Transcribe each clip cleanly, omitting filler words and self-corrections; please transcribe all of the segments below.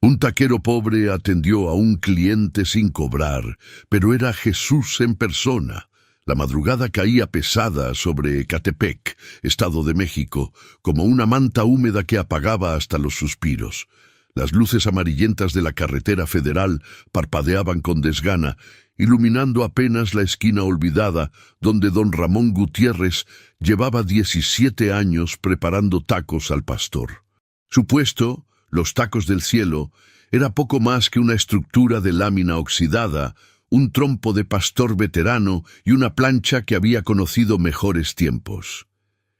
Un taquero pobre atendió a un cliente sin cobrar, pero era Jesús en persona. La madrugada caía pesada sobre Ecatepec, Estado de México, como una manta húmeda que apagaba hasta los suspiros. Las luces amarillentas de la carretera federal parpadeaban con desgana, iluminando apenas la esquina olvidada donde don Ramón Gutiérrez llevaba 17 años preparando tacos al pastor. Su puesto, Los Tacos del Cielo, era poco más que una estructura de lámina oxidada, un trompo de pastor veterano y una plancha que había conocido mejores tiempos.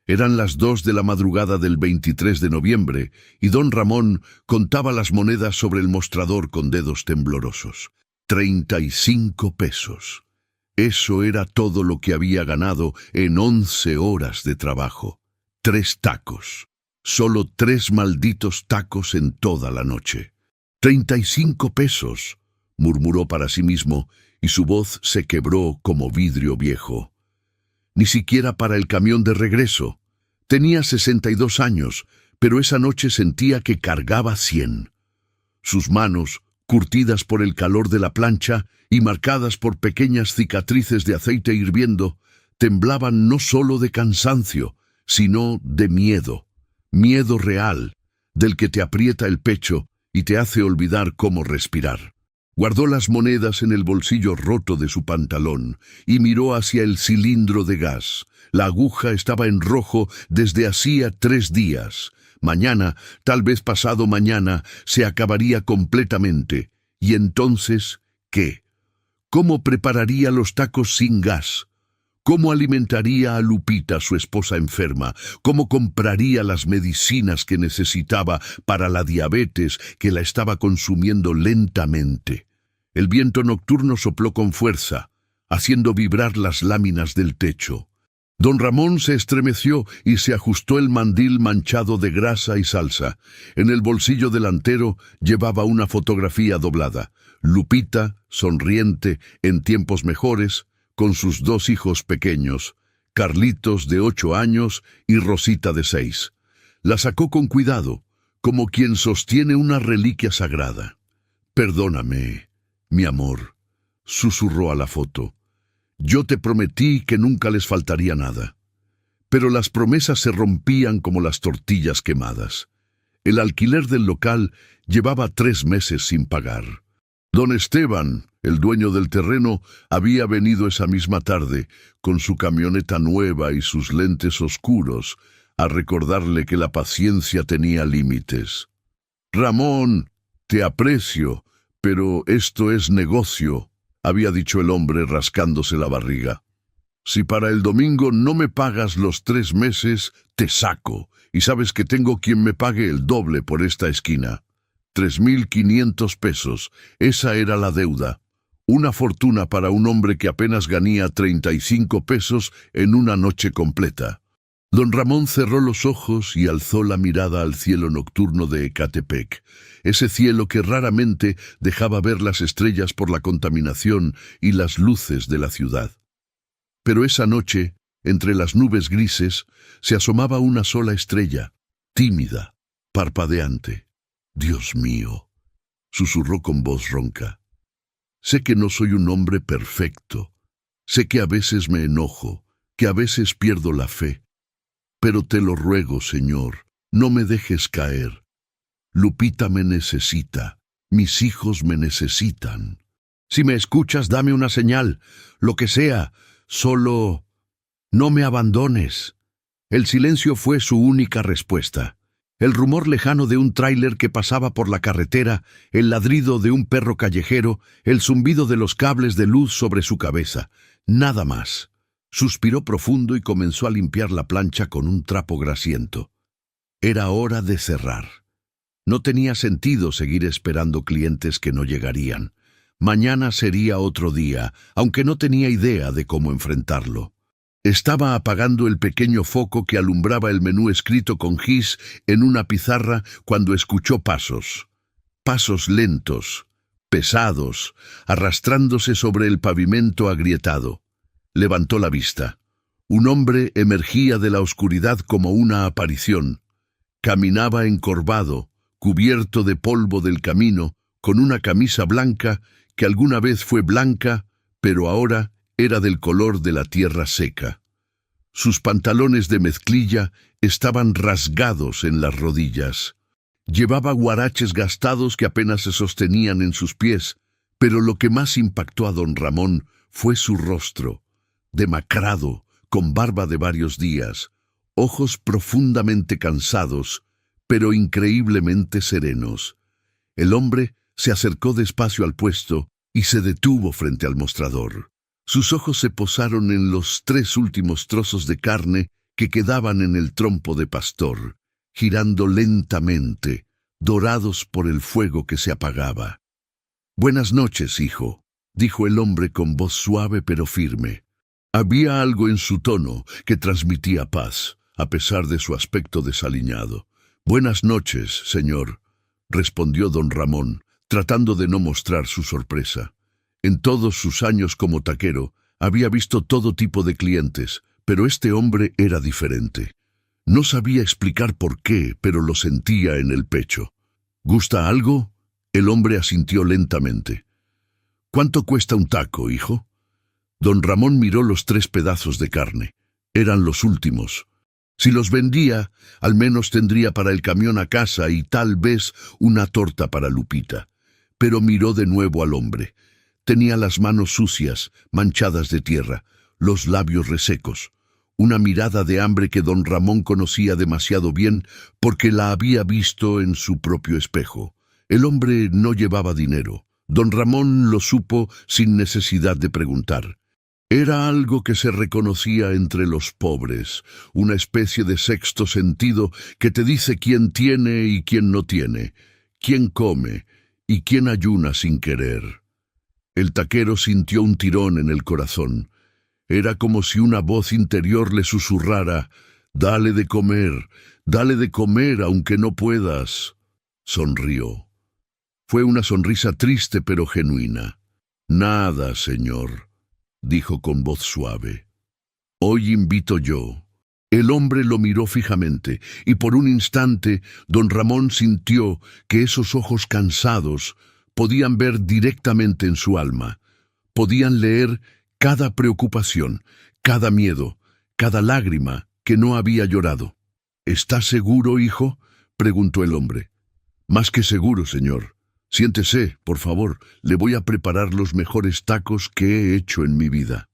Eran las 2 de la madrugada del 23 de noviembre y don Ramón contaba las monedas sobre el mostrador con dedos temblorosos. 35 pesos. Eso era todo lo que había ganado en 11 horas de trabajo. 3 tacos. Solo 3 malditos tacos en toda la noche. 35 pesos, murmuró para sí mismo, y su voz se quebró como vidrio viejo. Ni siquiera para el camión de regreso. Tenía 62 años, pero esa noche sentía que cargaba 100. Sus manos, curtidas por el calor de la plancha y marcadas por pequeñas cicatrices de aceite hirviendo, temblaban no solo de cansancio, sino de miedo. Miedo real, del que te aprieta el pecho y te hace olvidar cómo respirar. Guardó las monedas en el bolsillo roto de su pantalón y miró hacia el cilindro de gas. La aguja estaba en rojo desde hacía 3 días. Mañana, tal vez pasado mañana, se acabaría completamente. ¿Y entonces qué? ¿Cómo prepararía los tacos sin gas? ¿Cómo alimentaría a Lupita, su esposa enferma? ¿Cómo compraría las medicinas que necesitaba para la diabetes que la estaba consumiendo lentamente? El viento nocturno sopló con fuerza, haciendo vibrar las láminas del techo. Don Ramón se estremeció y se ajustó el mandil manchado de grasa y salsa. En el bolsillo delantero llevaba una fotografía doblada. Lupita, sonriente, en tiempos mejores, con sus 2 hijos pequeños, Carlitos de 8 años y Rosita de 6. La sacó con cuidado, como quien sostiene una reliquia sagrada. «Perdóname, mi amor», susurró a la foto. «Yo te prometí que nunca les faltaría nada». Pero las promesas se rompían como las tortillas quemadas. El alquiler del local llevaba 3 meses sin pagar. Don Esteban, el dueño del terreno, había venido esa misma tarde, con su camioneta nueva y sus lentes oscuros, a recordarle que la paciencia tenía límites. «Ramón, te aprecio, pero esto es negocio», había dicho el hombre rascándose la barriga. «Si para el domingo no me pagas los 3 meses, te saco, y sabes que tengo quien me pague el doble por esta esquina. 3.500 pesos, esa era la deuda. Una fortuna para un hombre que apenas ganía 35 pesos en una noche completa». Don Ramón cerró los ojos y alzó la mirada al cielo nocturno de Ecatepec, ese cielo que raramente dejaba ver las estrellas por la contaminación y las luces de la ciudad. Pero esa noche, entre las nubes grises, se asomaba una sola estrella, tímida, parpadeante. «Dios mío», susurró con voz ronca. «Sé que no soy un hombre perfecto. Sé que a veces me enojo, que a veces pierdo la fe. Pero te lo ruego, Señor, no me dejes caer. Lupita me necesita, mis hijos me necesitan. Si me escuchas, dame una señal, lo que sea, solo no me abandones». El silencio fue su única respuesta. El rumor lejano de un tráiler que pasaba por la carretera, el ladrido de un perro callejero, el zumbido de los cables de luz sobre su cabeza. Nada más. Suspiró profundo y comenzó a limpiar la plancha con un trapo grasiento. Era hora de cerrar. No tenía sentido seguir esperando clientes que no llegarían. Mañana sería otro día, aunque no tenía idea de cómo enfrentarlo. Estaba apagando el pequeño foco que alumbraba el menú escrito con gis en una pizarra cuando escuchó pasos. Pasos lentos, pesados, arrastrándose sobre el pavimento agrietado. Levantó la vista. Un hombre emergía de la oscuridad como una aparición. Caminaba encorvado, cubierto de polvo del camino, con una camisa blanca que alguna vez fue blanca, pero ahora era del color de la tierra seca. Sus pantalones de mezclilla estaban rasgados en las rodillas. Llevaba huaraches gastados que apenas se sostenían en sus pies, pero lo que más impactó a don Ramón fue su rostro, demacrado, con barba de varios días, ojos profundamente cansados, pero increíblemente serenos. El hombre se acercó despacio al puesto y se detuvo frente al mostrador. Sus ojos se posaron en los 3 últimos trozos de carne que quedaban en el trompo de pastor, girando lentamente, dorados por el fuego que se apagaba. «Buenas noches, hijo», dijo el hombre con voz suave pero firme. Había algo en su tono que transmitía paz, a pesar de su aspecto desaliñado. «Buenas noches, señor», respondió don Ramón, tratando de no mostrar su sorpresa. En todos sus años como taquero, había visto todo tipo de clientes, pero este hombre era diferente. No sabía explicar por qué, pero lo sentía en el pecho. «¿Gusta algo?» El hombre asintió lentamente. «¿Cuánto cuesta un taco, hijo?» Don Ramón miró los 3 pedazos de carne. Eran los últimos. Si los vendía, al menos tendría para el camión a casa y tal vez una torta para Lupita. Pero miró de nuevo al hombre. Tenía las manos sucias, manchadas de tierra, los labios resecos. Una mirada de hambre que don Ramón conocía demasiado bien porque la había visto en su propio espejo. El hombre no llevaba dinero. Don Ramón lo supo sin necesidad de preguntar. Era algo que se reconocía entre los pobres, una especie de sexto sentido que te dice quién tiene y quién no tiene, quién come y quién ayuna sin querer. El taquero sintió un tirón en el corazón. Era como si una voz interior le susurrara: dale de comer aunque no puedas. Sonrió. Fue una sonrisa triste pero genuina. «Nada, señor», dijo con voz suave. «Hoy invito yo». El hombre lo miró fijamente, y por un instante don Ramón sintió que esos ojos cansados podían ver directamente en su alma. Podían leer cada preocupación, cada miedo, cada lágrima que no había llorado. «¿Estás seguro, hijo?», preguntó el hombre. «Más que seguro, señor. Siéntese, por favor, le voy a preparar los mejores tacos que he hecho en mi vida».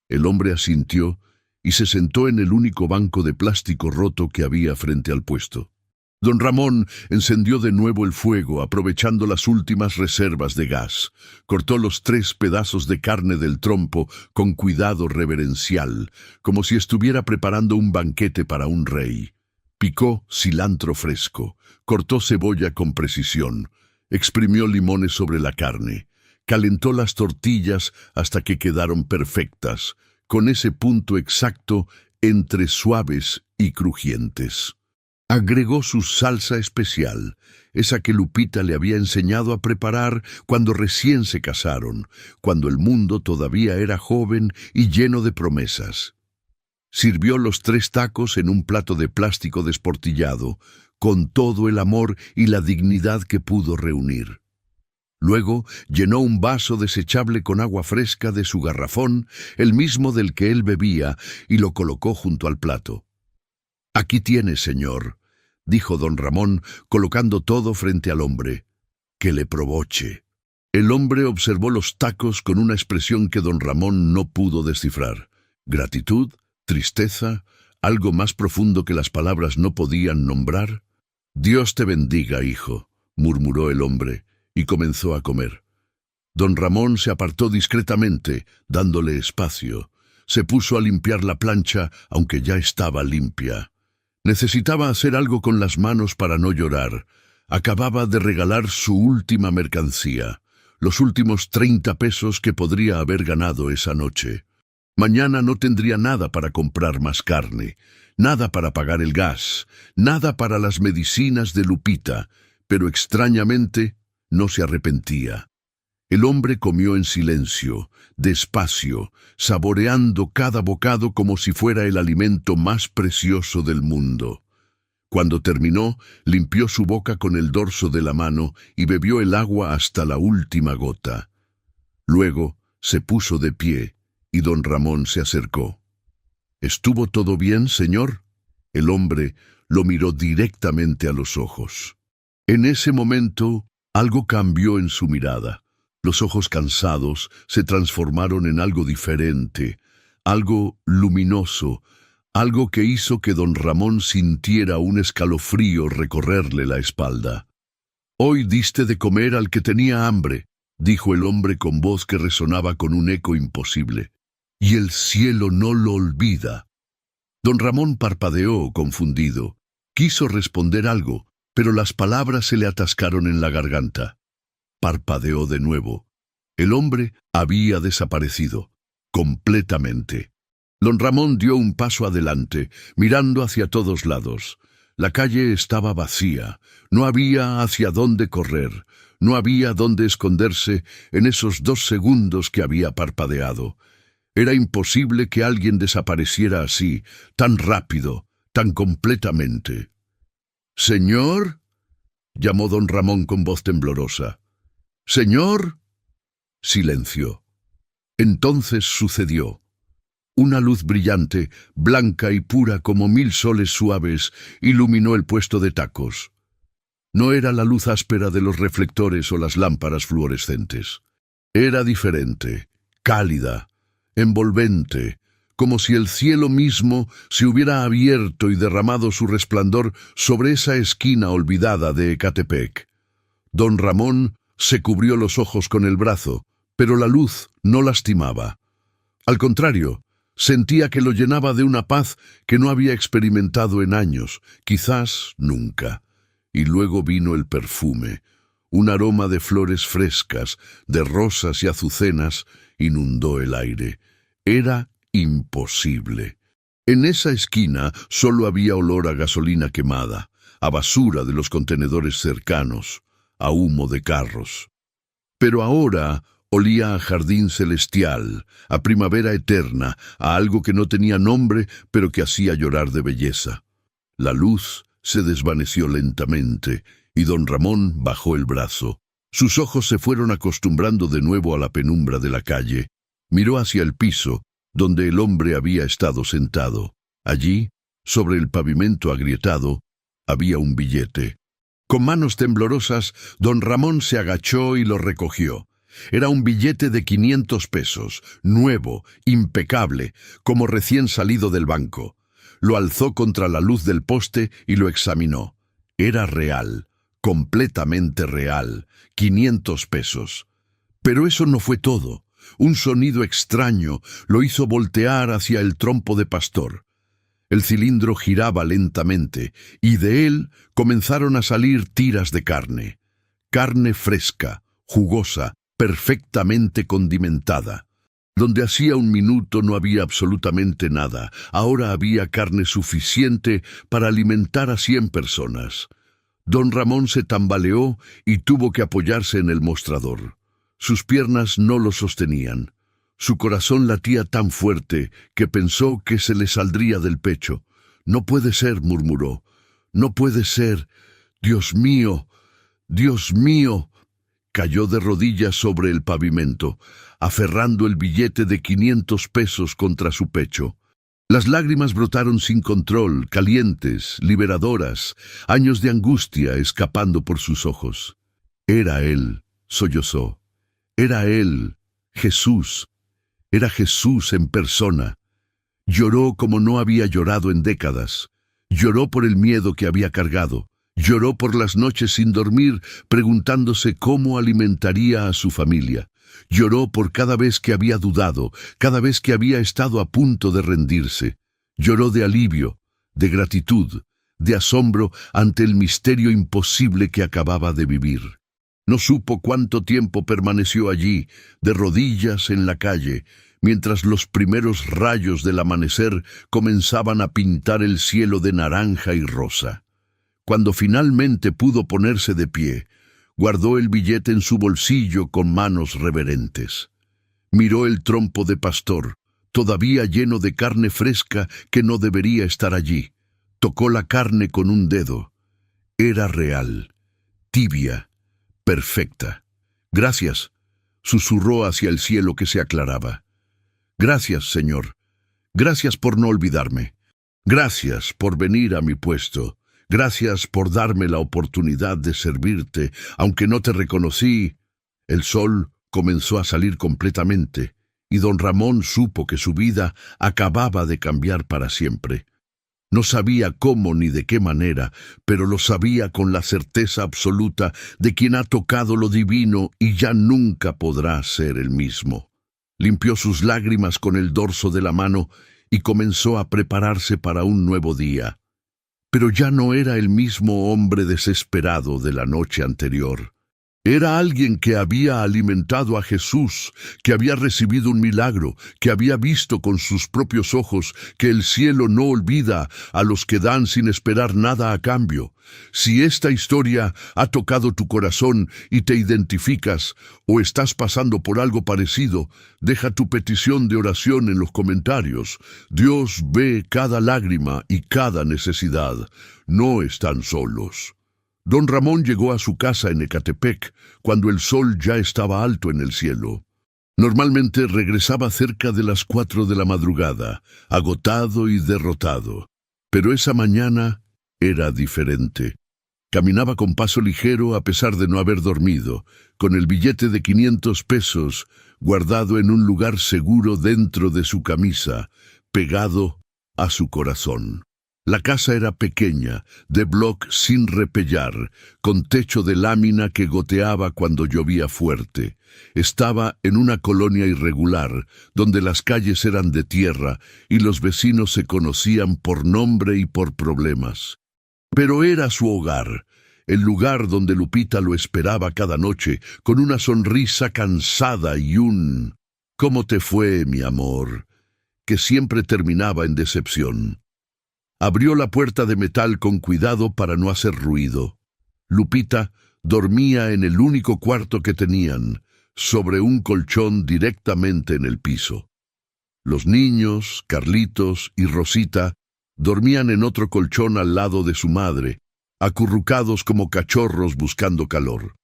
El hombre asintió y se sentó en el único banco de plástico roto que había frente al puesto. Don Ramón encendió de nuevo el fuego, aprovechando las últimas reservas de gas. Cortó los 3 pedazos de carne del trompo con cuidado reverencial, como si estuviera preparando un banquete para un rey. Picó cilantro fresco, cortó cebolla con precisión, exprimió limones sobre la carne, calentó las tortillas hasta que quedaron perfectas, con ese punto exacto entre suaves y crujientes. Agregó su salsa especial, esa que Lupita le había enseñado a preparar cuando recién se casaron, cuando el mundo todavía era joven y lleno de promesas. Sirvió los 3 tacos en un plato de plástico desportillado, con todo el amor y la dignidad que pudo reunir. Luego llenó un vaso desechable con agua fresca de su garrafón, el mismo del que él bebía, y lo colocó junto al plato. «Aquí tiene, señor», dijo don Ramón, colocando todo frente al hombre. «Que le provoche». El hombre observó los tacos con una expresión que don Ramón no pudo descifrar. ¿Gratitud? ¿Tristeza? ¿Algo más profundo que las palabras no podían nombrar? «Dios te bendiga, hijo», murmuró el hombre, y comenzó a comer. Don Ramón se apartó discretamente, dándole espacio. Se puso a limpiar la plancha, aunque ya estaba limpia. Necesitaba hacer algo con las manos para no llorar. Acababa de regalar su última mercancía, los últimos 30 pesos que podría haber ganado esa noche. Mañana no tendría nada para comprar más carne, nada para pagar el gas, nada para las medicinas de Lupita, pero extrañamente no se arrepentía. El hombre comió en silencio, despacio, saboreando cada bocado como si fuera el alimento más precioso del mundo. Cuando terminó, limpió su boca con el dorso de la mano y bebió el agua hasta la última gota. Luego se puso de pie y don Ramón se acercó. ¿Estuvo todo bien, señor? El hombre lo miró directamente a los ojos. En ese momento, algo cambió en su mirada. Los ojos cansados se transformaron en algo diferente, algo luminoso, algo que hizo que don Ramón sintiera un escalofrío recorrerle la espalda. «Hoy diste de comer al que tenía hambre», dijo el hombre con voz que resonaba con un eco imposible. «Y el cielo no lo olvida». Don Ramón parpadeó, confundido. Quiso responder algo, pero las palabras se le atascaron en la garganta. Parpadeó de nuevo. El hombre había desaparecido, completamente. Don Ramón dio un paso adelante, mirando hacia todos lados. La calle estaba vacía, no había hacia dónde correr, no había dónde esconderse en esos 2 segundos que había parpadeado. Era imposible que alguien desapareciera así, tan rápido, tan completamente. «¿Señor?», llamó don Ramón con voz temblorosa. «¿Señor?». Silencio. Entonces sucedió. Una luz brillante, blanca y pura como 1000 soles suaves, iluminó el puesto de tacos. No era la luz áspera de los reflectores o las lámparas fluorescentes. Era diferente, cálida, envolvente, como si el cielo mismo se hubiera abierto y derramado su resplandor sobre esa esquina olvidada de Ecatepec. Don Ramón se cubrió los ojos con el brazo, pero la luz no lastimaba. Al contrario, sentía que lo llenaba de una paz que no había experimentado en años, quizás nunca. Y luego vino el perfume. Un aroma de flores frescas, de rosas y azucenas, inundó el aire. Era imposible. En esa esquina solo había olor a gasolina quemada, a basura de los contenedores cercanos, a humo de carros. Pero ahora olía a jardín celestial, a primavera eterna, a algo que no tenía nombre, pero que hacía llorar de belleza. La luz se desvaneció lentamente, y don Ramón bajó el brazo. Sus ojos se fueron acostumbrando de nuevo a la penumbra de la calle. Miró hacia el piso, donde el hombre había estado sentado. Allí, sobre el pavimento agrietado, había un billete. Con manos temblorosas, don Ramón se agachó y lo recogió. Era un billete de 500 pesos, nuevo, impecable, como recién salido del banco. Lo alzó contra la luz del poste y lo examinó. Era real, completamente real, 500 pesos. Pero eso no fue todo. Un sonido extraño lo hizo voltear hacia el trompo de pastor. El cilindro giraba lentamente, y de él comenzaron a salir tiras de carne. Carne fresca, jugosa, perfectamente condimentada. Donde hacía un minuto no había absolutamente nada, ahora había carne suficiente para alimentar a 100 personas. Don Ramón se tambaleó y tuvo que apoyarse en el mostrador. Sus piernas no lo sostenían. Su corazón latía tan fuerte que pensó que se le saldría del pecho. «No puede ser», murmuró. «No puede ser. Dios mío, Dios mío». Cayó de rodillas sobre el pavimento, aferrando el billete de 500 pesos contra su pecho. Las lágrimas brotaron sin control, calientes, liberadoras, años de angustia escapando por sus ojos. Era él, sollozó. Era él, Jesús. Era Jesús en persona. Lloró como no había llorado en décadas. Lloró por el miedo que había cargado. Lloró por las noches sin dormir, preguntándose cómo alimentaría a su familia. Lloró por cada vez que había dudado, cada vez que había estado a punto de rendirse. Lloró de alivio, de gratitud, de asombro ante el misterio imposible que acababa de vivir. No supo cuánto tiempo permaneció allí, de rodillas en la calle, mientras los primeros rayos del amanecer comenzaban a pintar el cielo de naranja y rosa. Cuando finalmente pudo ponerse de pie, guardó el billete en su bolsillo con manos reverentes. Miró el trompo de pastor, todavía lleno de carne fresca que no debería estar allí. Tocó la carne con un dedo. Era real, tibia, perfecta. «Gracias», susurró hacia el cielo que se aclaraba. «Gracias, Señor. Gracias por no olvidarme. Gracias por venir a mi puesto. Gracias por darme la oportunidad de servirte, aunque no te reconocí». El sol comenzó a salir completamente, y don Ramón supo que su vida acababa de cambiar para siempre. No sabía cómo ni de qué manera, pero lo sabía con la certeza absoluta de quien ha tocado lo divino y ya nunca podrá ser el mismo. Limpió sus lágrimas con el dorso de la mano y comenzó a prepararse para un nuevo día. Pero ya no era el mismo hombre desesperado de la noche anterior. Era alguien que había alimentado a Jesús, que había recibido un milagro, que había visto con sus propios ojos que el cielo no olvida a los que dan sin esperar nada a cambio. Si esta historia ha tocado tu corazón y te identificas, o estás pasando por algo parecido, deja tu petición de oración en los comentarios. Dios ve cada lágrima y cada necesidad. No están solos. Don Ramón llegó a su casa en Ecatepec cuando el sol ya estaba alto en el cielo. Normalmente regresaba cerca de las 4 de la madrugada, agotado y derrotado. Pero esa mañana era diferente. Caminaba con paso ligero a pesar de no haber dormido, con el billete de 500 pesos guardado en un lugar seguro dentro de su camisa, pegado a su corazón. La casa era pequeña, de bloc sin repellar, con techo de lámina que goteaba cuando llovía fuerte. Estaba en una colonia irregular, donde las calles eran de tierra y los vecinos se conocían por nombre y por problemas. Pero era su hogar, el lugar donde Lupita lo esperaba cada noche, con una sonrisa cansada y un «¿Cómo te fue, mi amor?», que siempre terminaba en decepción. Abrió la puerta de metal con cuidado para no hacer ruido. Lupita dormía en el único cuarto que tenían, sobre un colchón directamente en el piso. Los niños, Carlitos y Rosita, dormían en otro colchón al lado de su madre, acurrucados como cachorros buscando calor.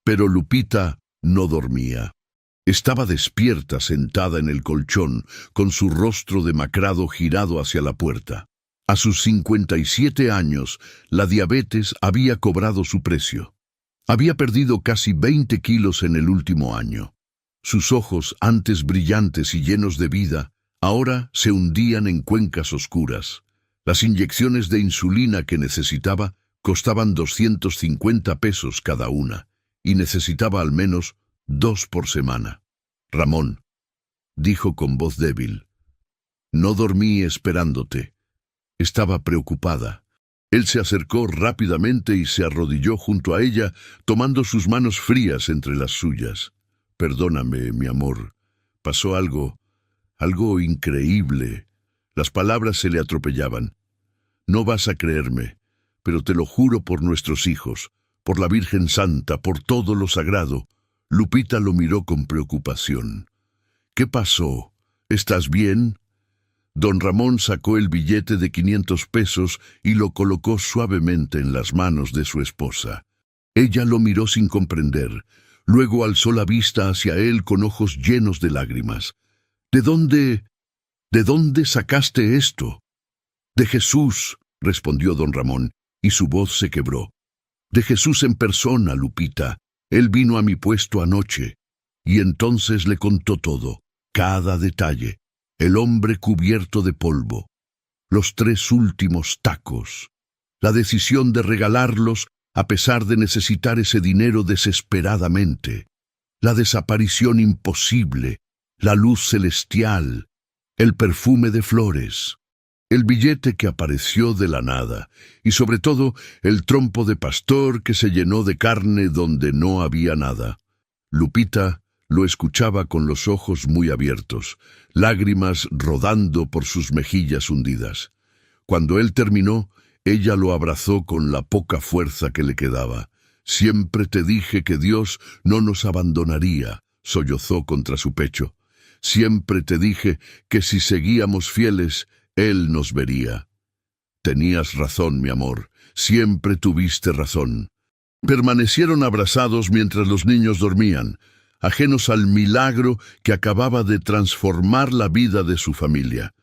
Pero Lupita no dormía. Estaba despierta sentada en el colchón, con su rostro demacrado girado hacia la puerta. A sus 57 años, la diabetes había cobrado su precio. Había perdido casi 20 kilos en el último año. Sus ojos, antes brillantes y llenos de vida, ahora se hundían en cuencas oscuras. Las inyecciones de insulina que necesitaba costaban 250 pesos cada una, y necesitaba al menos 2 por semana. «Ramón», dijo con voz débil, «no dormí esperándote». Estaba preocupada. Él se acercó rápidamente y se arrodilló junto a ella, tomando sus manos frías entre las suyas. «Perdóname, mi amor. Pasó algo increíble». Las palabras se le atropellaban. «No vas a creerme, pero te lo juro por nuestros hijos, por la Virgen Santa, por todo lo sagrado». Lupita lo miró con preocupación. «¿Qué pasó? ¿Estás bien?» Don Ramón sacó el billete de 500 pesos y lo colocó suavemente en las manos de su esposa. Ella lo miró sin comprender. Luego alzó la vista hacia él con ojos llenos de lágrimas. ¿De dónde sacaste esto?» «De Jesús», respondió don Ramón, y su voz se quebró. «De Jesús en persona, Lupita. Él vino a mi puesto anoche». Y entonces le contó todo, cada detalle. El hombre cubierto de polvo, los 3 últimos tacos, la decisión de regalarlos a pesar de necesitar ese dinero desesperadamente, la desaparición imposible, la luz celestial, el perfume de flores, el billete que apareció de la nada y sobre todo el trompo de pastor que se llenó de carne donde no había nada. Lupita lo escuchaba con los ojos muy abiertos, lágrimas rodando por sus mejillas hundidas. Cuando él terminó, ella lo abrazó con la poca fuerza que le quedaba. «Siempre te dije que Dios no nos abandonaría», sollozó contra su pecho. «Siempre te dije que si seguíamos fieles, Él nos vería». Tenías razón, mi amor. Siempre tuviste razón. Permanecieron abrazados mientras los niños dormían, ajenos al milagro que acababa de transformar la vida de su familia.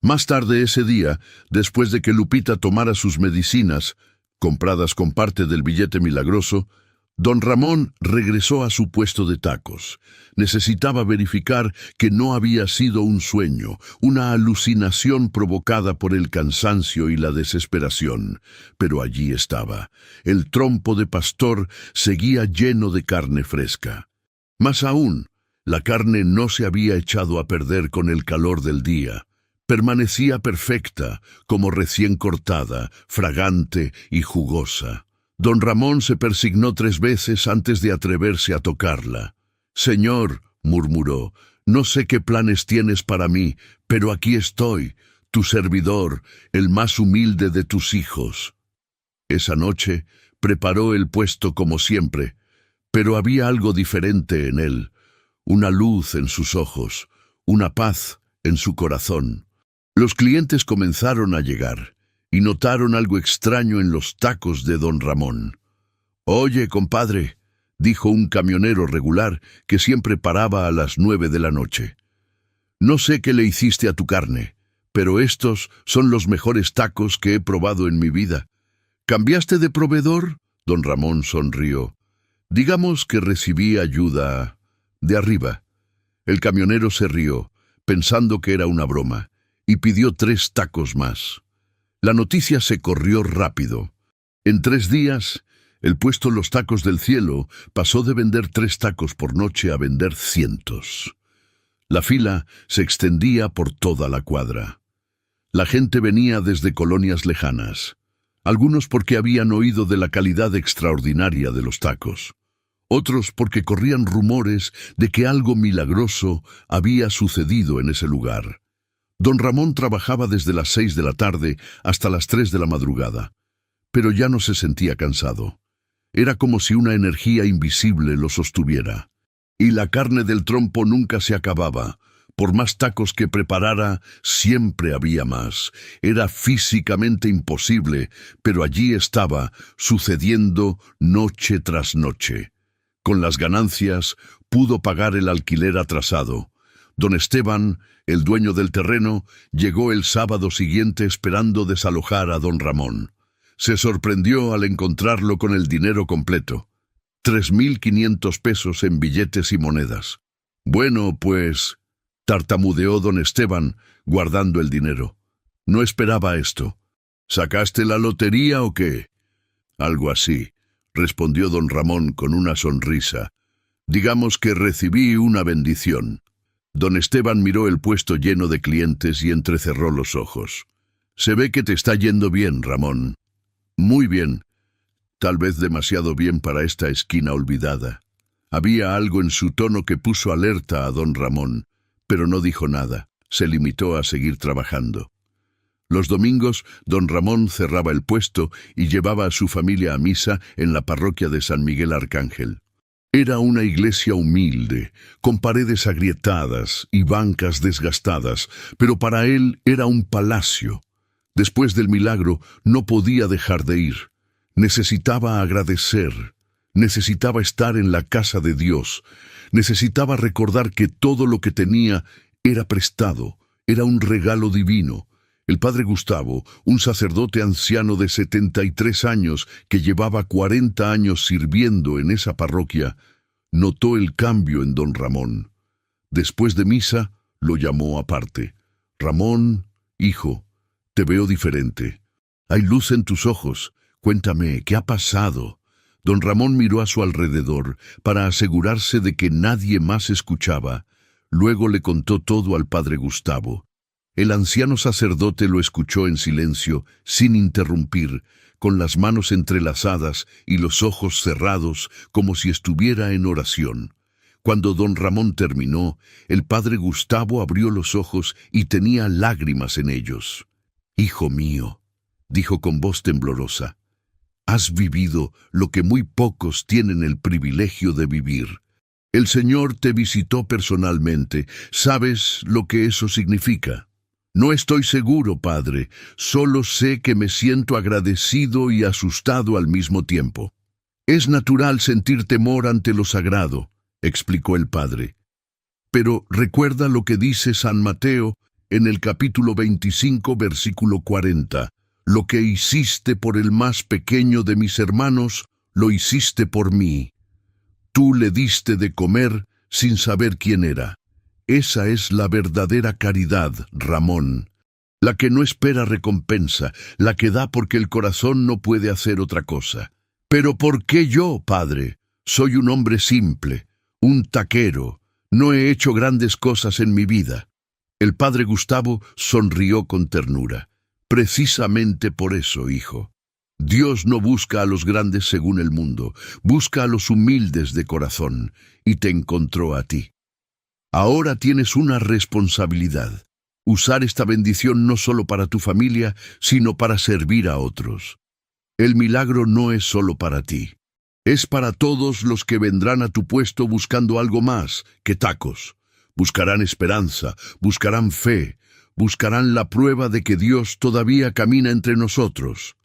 Más tarde ese día, después de que Lupita tomara sus medicinas, compradas con parte del billete milagroso, don Ramón regresó a su puesto de tacos. Necesitaba verificar que no había sido un sueño, una alucinación provocada por el cansancio y la desesperación. Pero allí estaba. El trompo de pastor seguía lleno de carne fresca. Más aún, la carne no se había echado a perder con el calor del día. Permanecía perfecta, como recién cortada, fragante y jugosa. Don Ramón se persignó 3 veces antes de atreverse a tocarla. «Señor», murmuró, «no sé qué planes tienes para mí, pero aquí estoy, tu servidor, el más humilde de tus hijos». Esa noche preparó el puesto como siempre, pero había algo diferente en él, una luz en sus ojos, una paz en su corazón. Los clientes comenzaron a llegar y notaron algo extraño en los tacos de don Ramón. «Oye, compadre», dijo un camionero regular que siempre paraba a las 9 de la noche. «No sé qué le hiciste a tu carne, pero estos son los mejores tacos que he probado en mi vida». «¿Cambiaste de proveedor?», don Ramón sonrió. «Digamos que recibí ayuda de arriba». El camionero se rió, pensando que era una broma, y pidió 3 tacos más. La noticia se corrió rápido. En 3 días, el puesto Los Tacos del Cielo pasó de vender 3 tacos por noche a vender cientos. La fila se extendía por toda la cuadra. La gente venía desde colonias lejanas, algunos porque habían oído de la calidad extraordinaria de los tacos, otros porque corrían rumores de que algo milagroso había sucedido en ese lugar. Don Ramón trabajaba desde las 6 de la tarde hasta las 3 de la madrugada, pero ya no se sentía cansado. Era como si una energía invisible lo sostuviera. Y la carne del trompo nunca se acababa. Por más tacos que preparara, siempre había más. Era físicamente imposible, pero allí estaba, sucediendo noche tras noche. Con las ganancias, pudo pagar el alquiler atrasado. Don Esteban, el dueño del terreno, llegó el sábado siguiente esperando desalojar a don Ramón. Se sorprendió al encontrarlo con el dinero completo. 3.500 pesos en billetes y monedas. «Bueno, pues», tartamudeó don Esteban, guardando el dinero. «No esperaba esto. ¿Sacaste la lotería o qué?» «Algo así», respondió don Ramón con una sonrisa. «Digamos que recibí una bendición». Don Esteban miró el puesto lleno de clientes y entrecerró los ojos. «Se ve que te está yendo bien, Ramón». «Muy bien. Tal vez demasiado bien para esta esquina olvidada». Había algo en su tono que puso alerta a don Ramón, pero no dijo nada. Se limitó a seguir trabajando. Los domingos, don Ramón cerraba el puesto y llevaba a su familia a misa en la parroquia de San Miguel Arcángel. Era una iglesia humilde, con paredes agrietadas y bancas desgastadas, pero para él era un palacio. Después del milagro no podía dejar de ir. Necesitaba agradecer, necesitaba estar en la casa de Dios, necesitaba recordar que todo lo que tenía era prestado, era un regalo divino. El padre Gustavo, un sacerdote anciano de 73 años que llevaba 40 años sirviendo en esa parroquia, notó el cambio en don Ramón. Después de misa, lo llamó aparte. «Ramón, hijo, te veo diferente. Hay luz en tus ojos. Cuéntame, ¿qué ha pasado?» Don Ramón miró a su alrededor para asegurarse de que nadie más escuchaba. Luego le contó todo al padre Gustavo. El anciano sacerdote lo escuchó en silencio, sin interrumpir, con las manos entrelazadas y los ojos cerrados, como si estuviera en oración. Cuando don Ramón terminó, el padre Gustavo abrió los ojos y tenía lágrimas en ellos. «Hijo mío», dijo con voz temblorosa, «has vivido lo que muy pocos tienen el privilegio de vivir. El Señor te visitó personalmente. ¿Sabes lo que eso significa?» No estoy seguro, padre. Solo sé que me siento agradecido y asustado al mismo tiempo. Es natural sentir temor ante lo sagrado, explicó el padre. Pero recuerda lo que dice San Mateo en el capítulo 25, versículo 40. Lo que hiciste por el más pequeño de mis hermanos, lo hiciste por mí. Tú le diste de comer sin saber quién era. Esa es la verdadera caridad, Ramón. La que no espera recompensa, la que da porque el corazón no puede hacer otra cosa. ¿Pero por qué yo, padre? Soy un hombre simple, un taquero. No he hecho grandes cosas en mi vida. El padre Gustavo sonrió con ternura. Precisamente por eso, hijo. Dios no busca a los grandes según el mundo, busca a los humildes de corazón, y te encontró a ti. Ahora tienes una responsabilidad, usar esta bendición no solo para tu familia, sino para servir a otros. El milagro no es solo para ti, es para todos los que vendrán a tu puesto buscando algo más que tacos. Buscarán esperanza, buscarán fe, buscarán la prueba de que Dios todavía camina entre nosotros.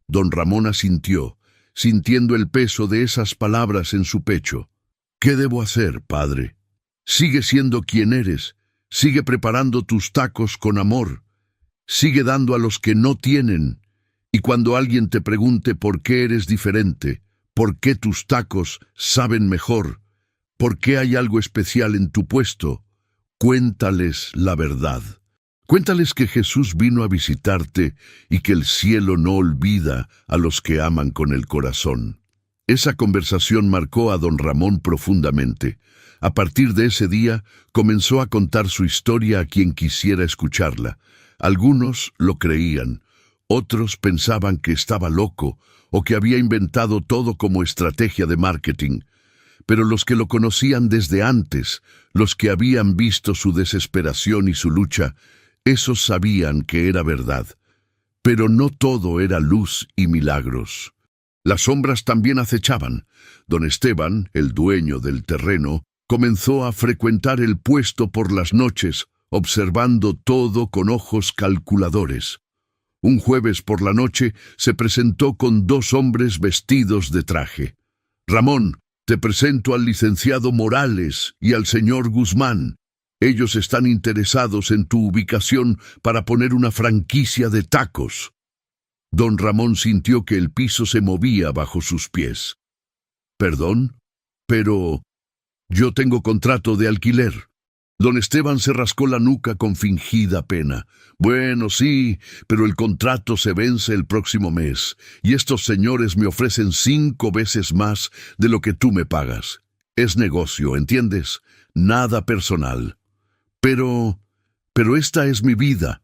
Don Ramón asintió, sintiendo el peso de esas palabras en su pecho. ¿Qué debo hacer, padre? Sigue siendo quien eres, sigue preparando tus tacos con amor, sigue dando a los que no tienen, y cuando alguien te pregunte por qué eres diferente, por qué tus tacos saben mejor, por qué hay algo especial en tu puesto, cuéntales la verdad. Cuéntales que Jesús vino a visitarte y que el cielo no olvida a los que aman con el corazón. Esa conversación marcó a don Ramón profundamente. A partir de ese día, comenzó a contar su historia a quien quisiera escucharla. Algunos lo creían, otros pensaban que estaba loco o que había inventado todo como estrategia de marketing. Pero los que lo conocían desde antes, los que habían visto su desesperación y su lucha, esos sabían que era verdad. Pero no todo era luz y milagros. Las sombras también acechaban. Don Esteban, el dueño del terreno, comenzó a frecuentar el puesto por las noches, observando todo con ojos calculadores. Un jueves por la noche se presentó con 2 hombres vestidos de traje. «Ramón, te presento al licenciado Morales y al señor Guzmán. Ellos están interesados en tu ubicación para poner una franquicia de tacos». Don Ramón sintió que el piso se movía bajo sus pies. «¿Perdón? Pero yo tengo contrato de alquiler». Don Esteban se rascó la nuca con fingida pena. «Bueno, sí, pero el contrato se vence el próximo mes, y estos señores me ofrecen 5 veces más de lo que tú me pagas. Es negocio, ¿entiendes? Nada personal». Pero esta es mi vida»,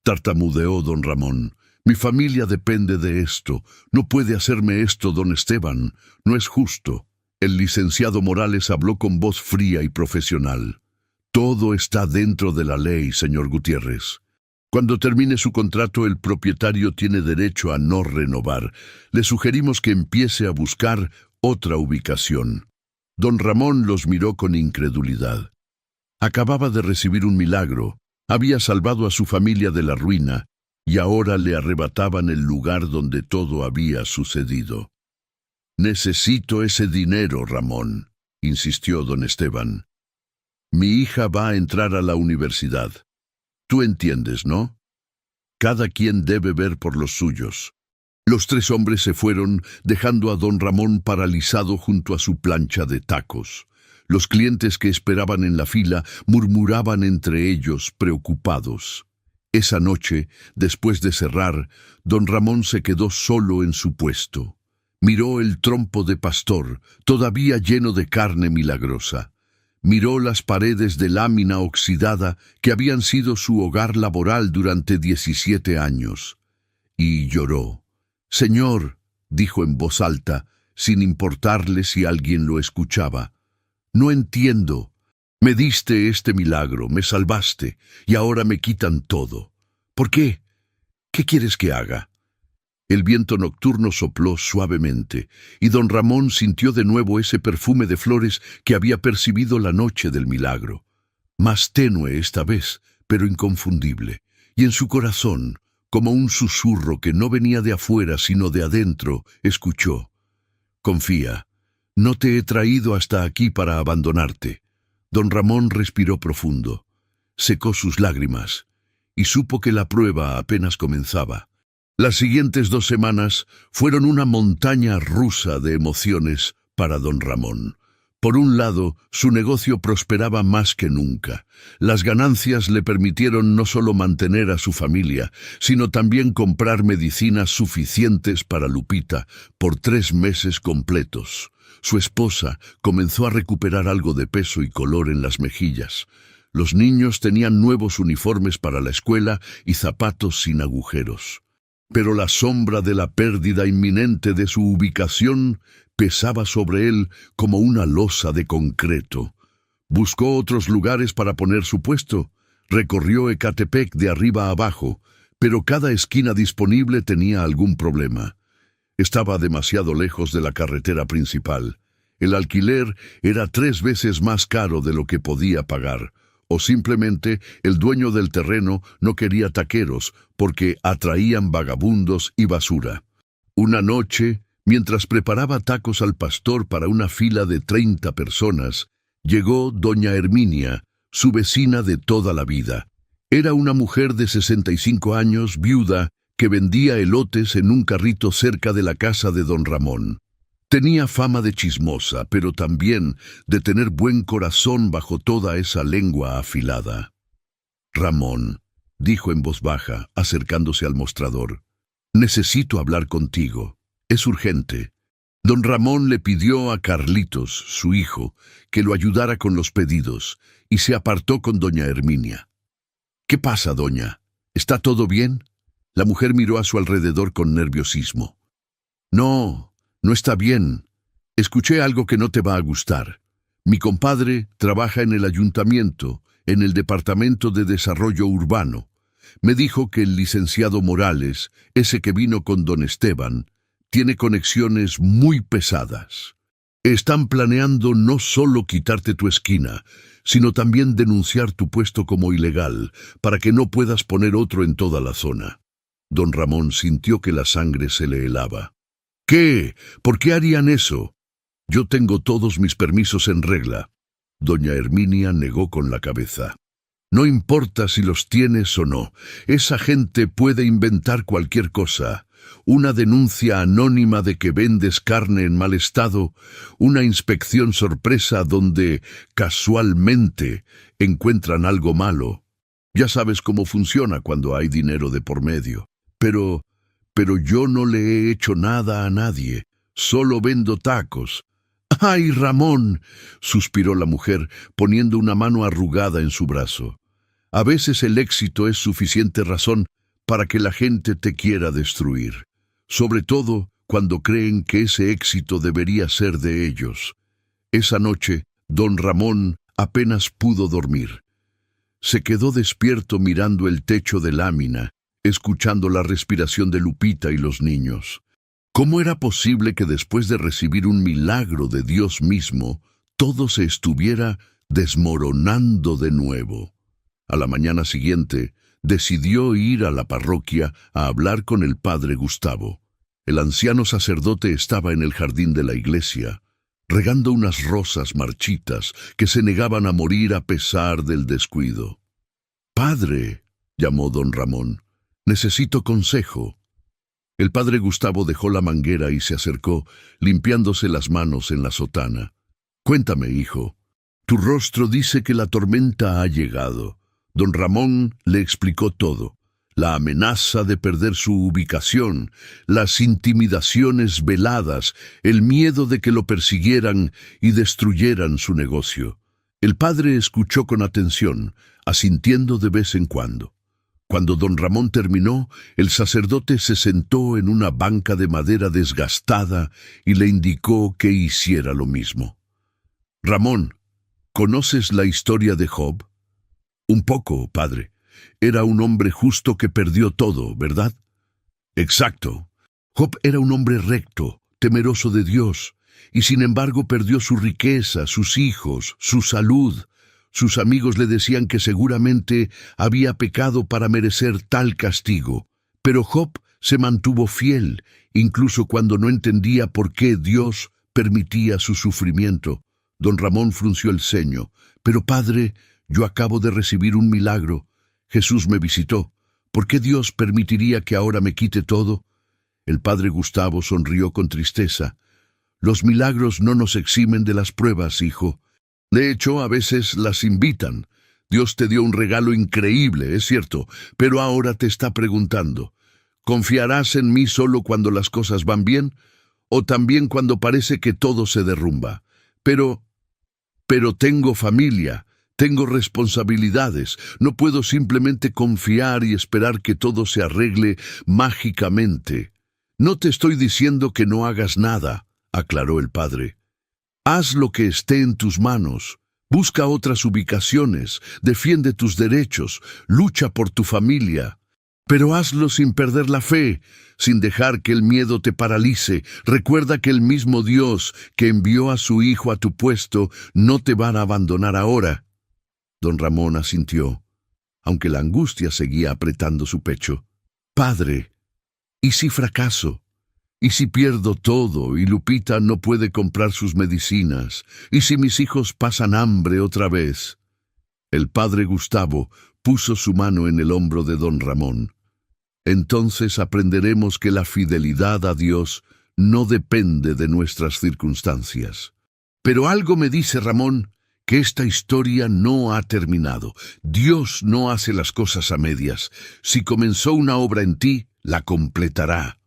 tartamudeó don Ramón. «Mi familia depende de esto. No puede hacerme esto, don Esteban. No es justo». El licenciado Morales habló con voz fría y profesional. «Todo está dentro de la ley, señor Gutiérrez. Cuando termine su contrato, el propietario tiene derecho a no renovar. Le sugerimos que empiece a buscar otra ubicación». Don Ramón los miró con incredulidad. Acababa de recibir un milagro, había salvado a su familia de la ruina, y ahora le arrebataban el lugar donde todo había sucedido. «Necesito ese dinero, Ramón», insistió don Esteban. «Mi hija va a entrar a la universidad. Tú entiendes, ¿no? Cada quien debe ver por los suyos». Los 3 hombres se fueron, dejando a don Ramón paralizado junto a su plancha de tacos. Los clientes que esperaban en la fila murmuraban entre ellos, preocupados. Esa noche, después de cerrar, don Ramón se quedó solo en su puesto. Miró el trompo de pastor, todavía lleno de carne milagrosa. Miró las paredes de lámina oxidada que habían sido su hogar laboral durante 17 años. Y lloró. «Señor», dijo en voz alta, sin importarle si alguien lo escuchaba, «no entiendo. Me diste este milagro, me salvaste, y ahora me quitan todo. ¿Por qué? ¿Qué quieres que haga?» El viento nocturno sopló suavemente, y don Ramón sintió de nuevo ese perfume de flores que había percibido la noche del milagro. Más tenue esta vez, pero inconfundible. y en su corazón, como un susurro que no venía de afuera sino de adentro, escuchó: «Confía, no te he traído hasta aquí para abandonarte». Don Ramón respiró profundo, secó sus lágrimas y supo que la prueba apenas comenzaba. Las siguientes 2 semanas fueron una montaña rusa de emociones para don Ramón. Por un lado, su negocio prosperaba más que nunca. Las ganancias le permitieron no solo mantener a su familia, sino también comprar medicinas suficientes para Lupita por 3 meses completos. Su esposa comenzó a recuperar algo de peso y color en las mejillas. Los niños tenían nuevos uniformes para la escuela y zapatos sin agujeros. Pero la sombra de la pérdida inminente de su ubicación pesaba sobre él como una losa de concreto. Buscó otros lugares para poner su puesto. Recorrió Ecatepec de arriba a abajo, pero cada esquina disponible tenía algún problema. Estaba demasiado lejos de la carretera principal. El alquiler era 3 veces más caro de lo que podía pagar. O simplemente el dueño del terreno no quería taqueros porque atraían vagabundos y basura. Una noche, mientras preparaba tacos al pastor para una fila de 30 personas, llegó doña Herminia, su vecina de toda la vida. Era una mujer de 65 años, viuda, que vendía elotes en un carrito cerca de la casa de don Ramón. Tenía fama de chismosa, pero también de tener buen corazón bajo toda esa lengua afilada. «Ramón», dijo en voz baja, acercándose al mostrador, «necesito hablar contigo. Es urgente». Don Ramón le pidió a Carlitos, su hijo, que lo ayudara con los pedidos, y se apartó con doña Herminia. «¿Qué pasa, doña? ¿Está todo bien?». La mujer miró a su alrededor con nerviosismo. No está bien. Escuché algo que no te va a gustar. Mi compadre trabaja en el ayuntamiento, en el Departamento de Desarrollo Urbano. Me dijo que el licenciado Morales, ese que vino con don Esteban, tiene conexiones muy pesadas. Están planeando no solo quitarte tu esquina, sino también denunciar tu puesto como ilegal, para que no puedas poner otro en toda la zona. Don Ramón sintió que la sangre se le helaba. «¿Qué? ¿Por qué harían eso? Yo tengo todos mis permisos en regla». Doña Herminia negó con la cabeza. «No importa si los tienes o no, esa gente puede inventar cualquier cosa. Una denuncia anónima de que vendes carne en mal estado, una inspección sorpresa donde, casualmente, encuentran algo malo. Ya sabes cómo funciona cuando hay dinero de por medio. Pero yo no le he hecho nada a nadie, solo vendo tacos». «¡Ay, Ramón!», suspiró la mujer, poniendo una mano arrugada en su brazo. «A veces el éxito es suficiente razón para que la gente te quiera destruir, sobre todo cuando creen que ese éxito debería ser de ellos». Esa noche, don Ramón apenas pudo dormir. Se quedó despierto mirando el techo de lámina, escuchando la respiración de Lupita y los niños. ¿Cómo era posible que después de recibir un milagro de Dios mismo, todo se estuviera desmoronando de nuevo? A la mañana siguiente, decidió ir a la parroquia a hablar con el padre Gustavo. El anciano sacerdote estaba en el jardín de la iglesia, regando unas rosas marchitas que se negaban a morir a pesar del descuido. «Padre», llamó don Ramón, «necesito consejo». El padre Gustavo dejó la manguera y se acercó, limpiándose las manos en la sotana. «Cuéntame, hijo. Tu rostro dice que la tormenta ha llegado». Don Ramón le explicó todo: la amenaza de perder su ubicación, las intimidaciones veladas, el miedo de que lo persiguieran y destruyeran su negocio. El padre escuchó con atención, asintiendo de vez en cuando. Cuando don Ramón terminó, el sacerdote se sentó en una banca de madera desgastada y le indicó que hiciera lo mismo. «Ramón, ¿conoces la historia de Job?». «Un poco, padre. Era un hombre justo que perdió todo, ¿verdad?». «Exacto. Job era un hombre recto, temeroso de Dios, y sin embargo perdió su riqueza, sus hijos, su salud. Sus amigos le decían que seguramente había pecado para merecer tal castigo. Pero Job se mantuvo fiel, incluso cuando no entendía por qué Dios permitía su sufrimiento. Don Ramón frunció el ceño. Pero padre, yo acabo de recibir un milagro. Jesús me visitó. ¿Por qué Dios permitiría que ahora me quite todo? El padre Gustavo sonrió con tristeza. Los milagros no nos eximen de las pruebas, hijo. De hecho, a veces las invitan. Dios te dio un regalo increíble, es cierto, pero ahora te está preguntando, ¿confiarás en mí solo cuando las cosas van bien? ¿O también cuando parece que todo se derrumba? Pero tengo familia, tengo responsabilidades, no puedo simplemente confiar y esperar que todo se arregle mágicamente. No te estoy diciendo que no hagas nada, aclaró el padre. Haz lo que esté en tus manos. Busca otras ubicaciones, defiende tus derechos, lucha por tu familia. Pero hazlo sin perder la fe, sin dejar que el miedo te paralice. Recuerda que el mismo Dios que envió a su Hijo a tu puesto no te va a abandonar ahora. Don Ramón asintió, aunque la angustia seguía apretando su pecho. Padre, ¿y si fracaso? ¿Y si pierdo todo y Lupita no puede comprar sus medicinas? ¿Y si mis hijos pasan hambre otra vez? El padre Gustavo puso su mano en el hombro de don Ramón. Entonces aprenderemos que la fidelidad a Dios no depende de nuestras circunstancias. Pero algo me dice, Ramón, que esta historia no ha terminado. Dios no hace las cosas a medias. Si comenzó una obra en ti, la completará.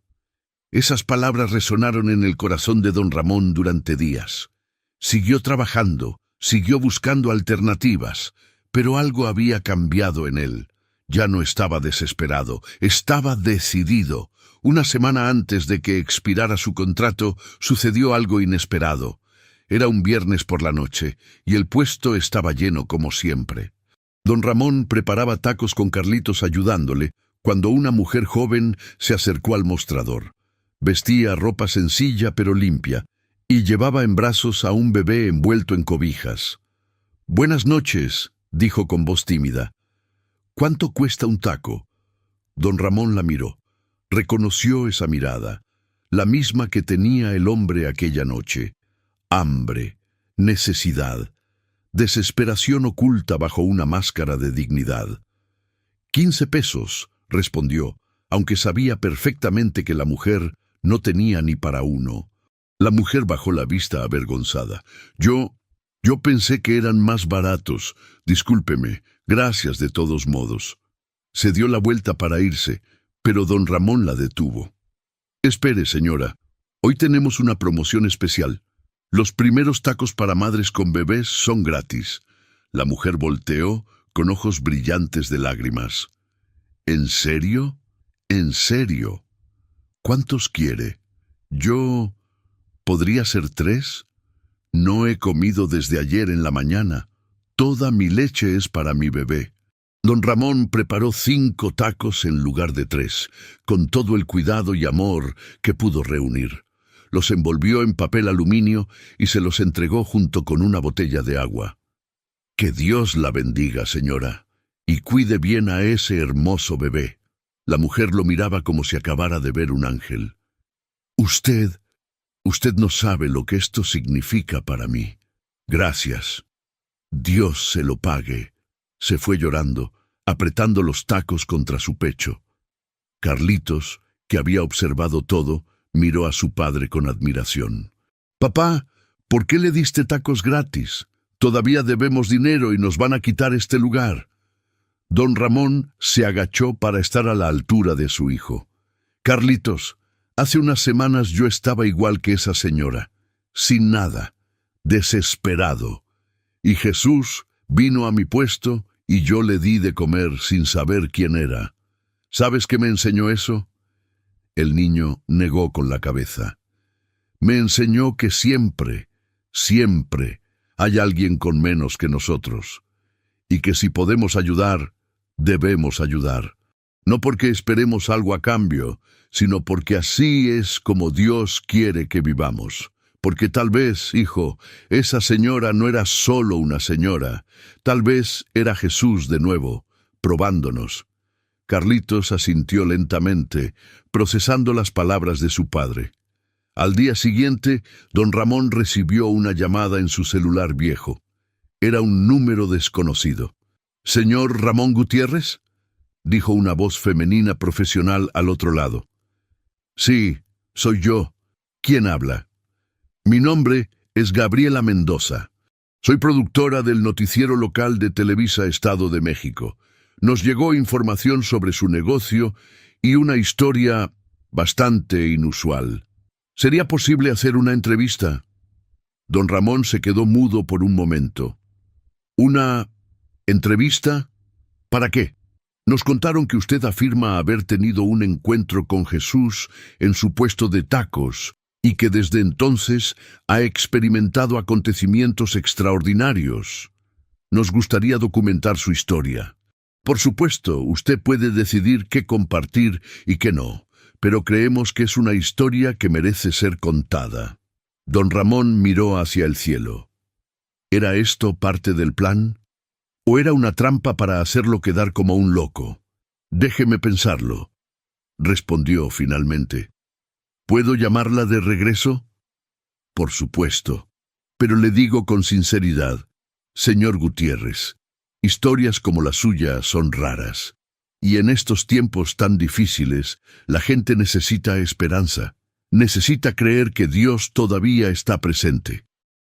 Esas palabras resonaron en el corazón de don Ramón durante días. Siguió trabajando, siguió buscando alternativas, pero algo había cambiado en él. Ya no estaba desesperado, estaba decidido. Una semana antes de que expirara su contrato, sucedió algo inesperado. Era un viernes por la noche, y el puesto estaba lleno como siempre. Don Ramón preparaba tacos con Carlitos ayudándole, cuando una mujer joven se acercó al mostrador. Vestía ropa sencilla pero limpia, y llevaba en brazos a un bebé envuelto en cobijas. «Buenas noches», dijo con voz tímida. «¿Cuánto cuesta un taco?» Don Ramón la miró. Reconoció esa mirada, la misma que tenía el hombre aquella noche. Hambre, necesidad, desesperación oculta bajo una máscara de dignidad. «15 pesos», respondió, aunque sabía perfectamente que la mujer no tenía ni para uno. La mujer bajó la vista avergonzada. Yo pensé que eran más baratos. Discúlpeme, gracias de todos modos. Se dio la vuelta para irse, pero don Ramón la detuvo. Espere, señora. Hoy tenemos una promoción especial. Los primeros tacos para madres con bebés son gratis. La mujer volteó con ojos brillantes de lágrimas. ¿En serio? ¿En serio? ¿Cuántos quiere? Yo... ¿Podría ser 3? No he comido desde ayer en la mañana. Toda mi leche es para mi bebé. Don Ramón preparó 5 tacos en lugar de 3, con todo el cuidado y amor que pudo reunir. Los envolvió en papel aluminio y se los entregó junto con una botella de agua. Que Dios la bendiga, señora, y cuide bien a ese hermoso bebé. La mujer lo miraba como si acabara de ver un ángel. Usted no sabe lo que esto significa para mí. Gracias. Dios se lo pague. Se fue llorando, apretando los tacos contra su pecho. Carlitos, que había observado todo, miró a su padre con admiración. Papá, ¿por qué le diste tacos gratis? Todavía debemos dinero y nos van a quitar este lugar. Don Ramón se agachó para estar a la altura de su hijo. Carlitos, hace unas semanas yo estaba igual que esa señora, sin nada, desesperado. Y Jesús vino a mi puesto y yo le di de comer sin saber quién era. ¿Sabes qué me enseñó eso? El niño negó con la cabeza. Me enseñó que siempre, siempre hay alguien con menos que nosotros. Y que si podemos ayudar, debemos ayudar. No porque esperemos algo a cambio, sino porque así es como Dios quiere que vivamos. Porque tal vez, hijo, esa señora no era solo una señora. Tal vez era Jesús de nuevo, probándonos. Carlitos asintió lentamente, procesando las palabras de su padre. Al día siguiente, don Ramón recibió una llamada en su celular viejo. Era un número desconocido. «¿Señor Ramón Gutiérrez?», dijo una voz femenina profesional al otro lado. «Sí, soy yo. ¿Quién habla?» «Mi nombre es Gabriela Mendoza. Soy productora del noticiero local de Televisa Estado de México. Nos llegó información sobre su negocio y una historia bastante inusual. ¿Sería posible hacer una entrevista?» Don Ramón se quedó mudo por un momento. «¿Una entrevista? ¿Para qué?» «Nos contaron que usted afirma haber tenido un encuentro con Jesús en su puesto de tacos y que desde entonces ha experimentado acontecimientos extraordinarios. Nos gustaría documentar su historia. Por supuesto, usted puede decidir qué compartir y qué no, pero creemos que es una historia que merece ser contada». Don Ramón miró hacia el cielo. ¿Era esto parte del plan? ¿O era una trampa para hacerlo quedar como un loco? «Déjeme pensarlo», respondió finalmente. «¿Puedo llamarla de regreso?» «Por supuesto. Pero le digo con sinceridad, señor Gutiérrez, historias como la suya son raras. Y en estos tiempos tan difíciles, la gente necesita esperanza. Necesita creer que Dios todavía está presente».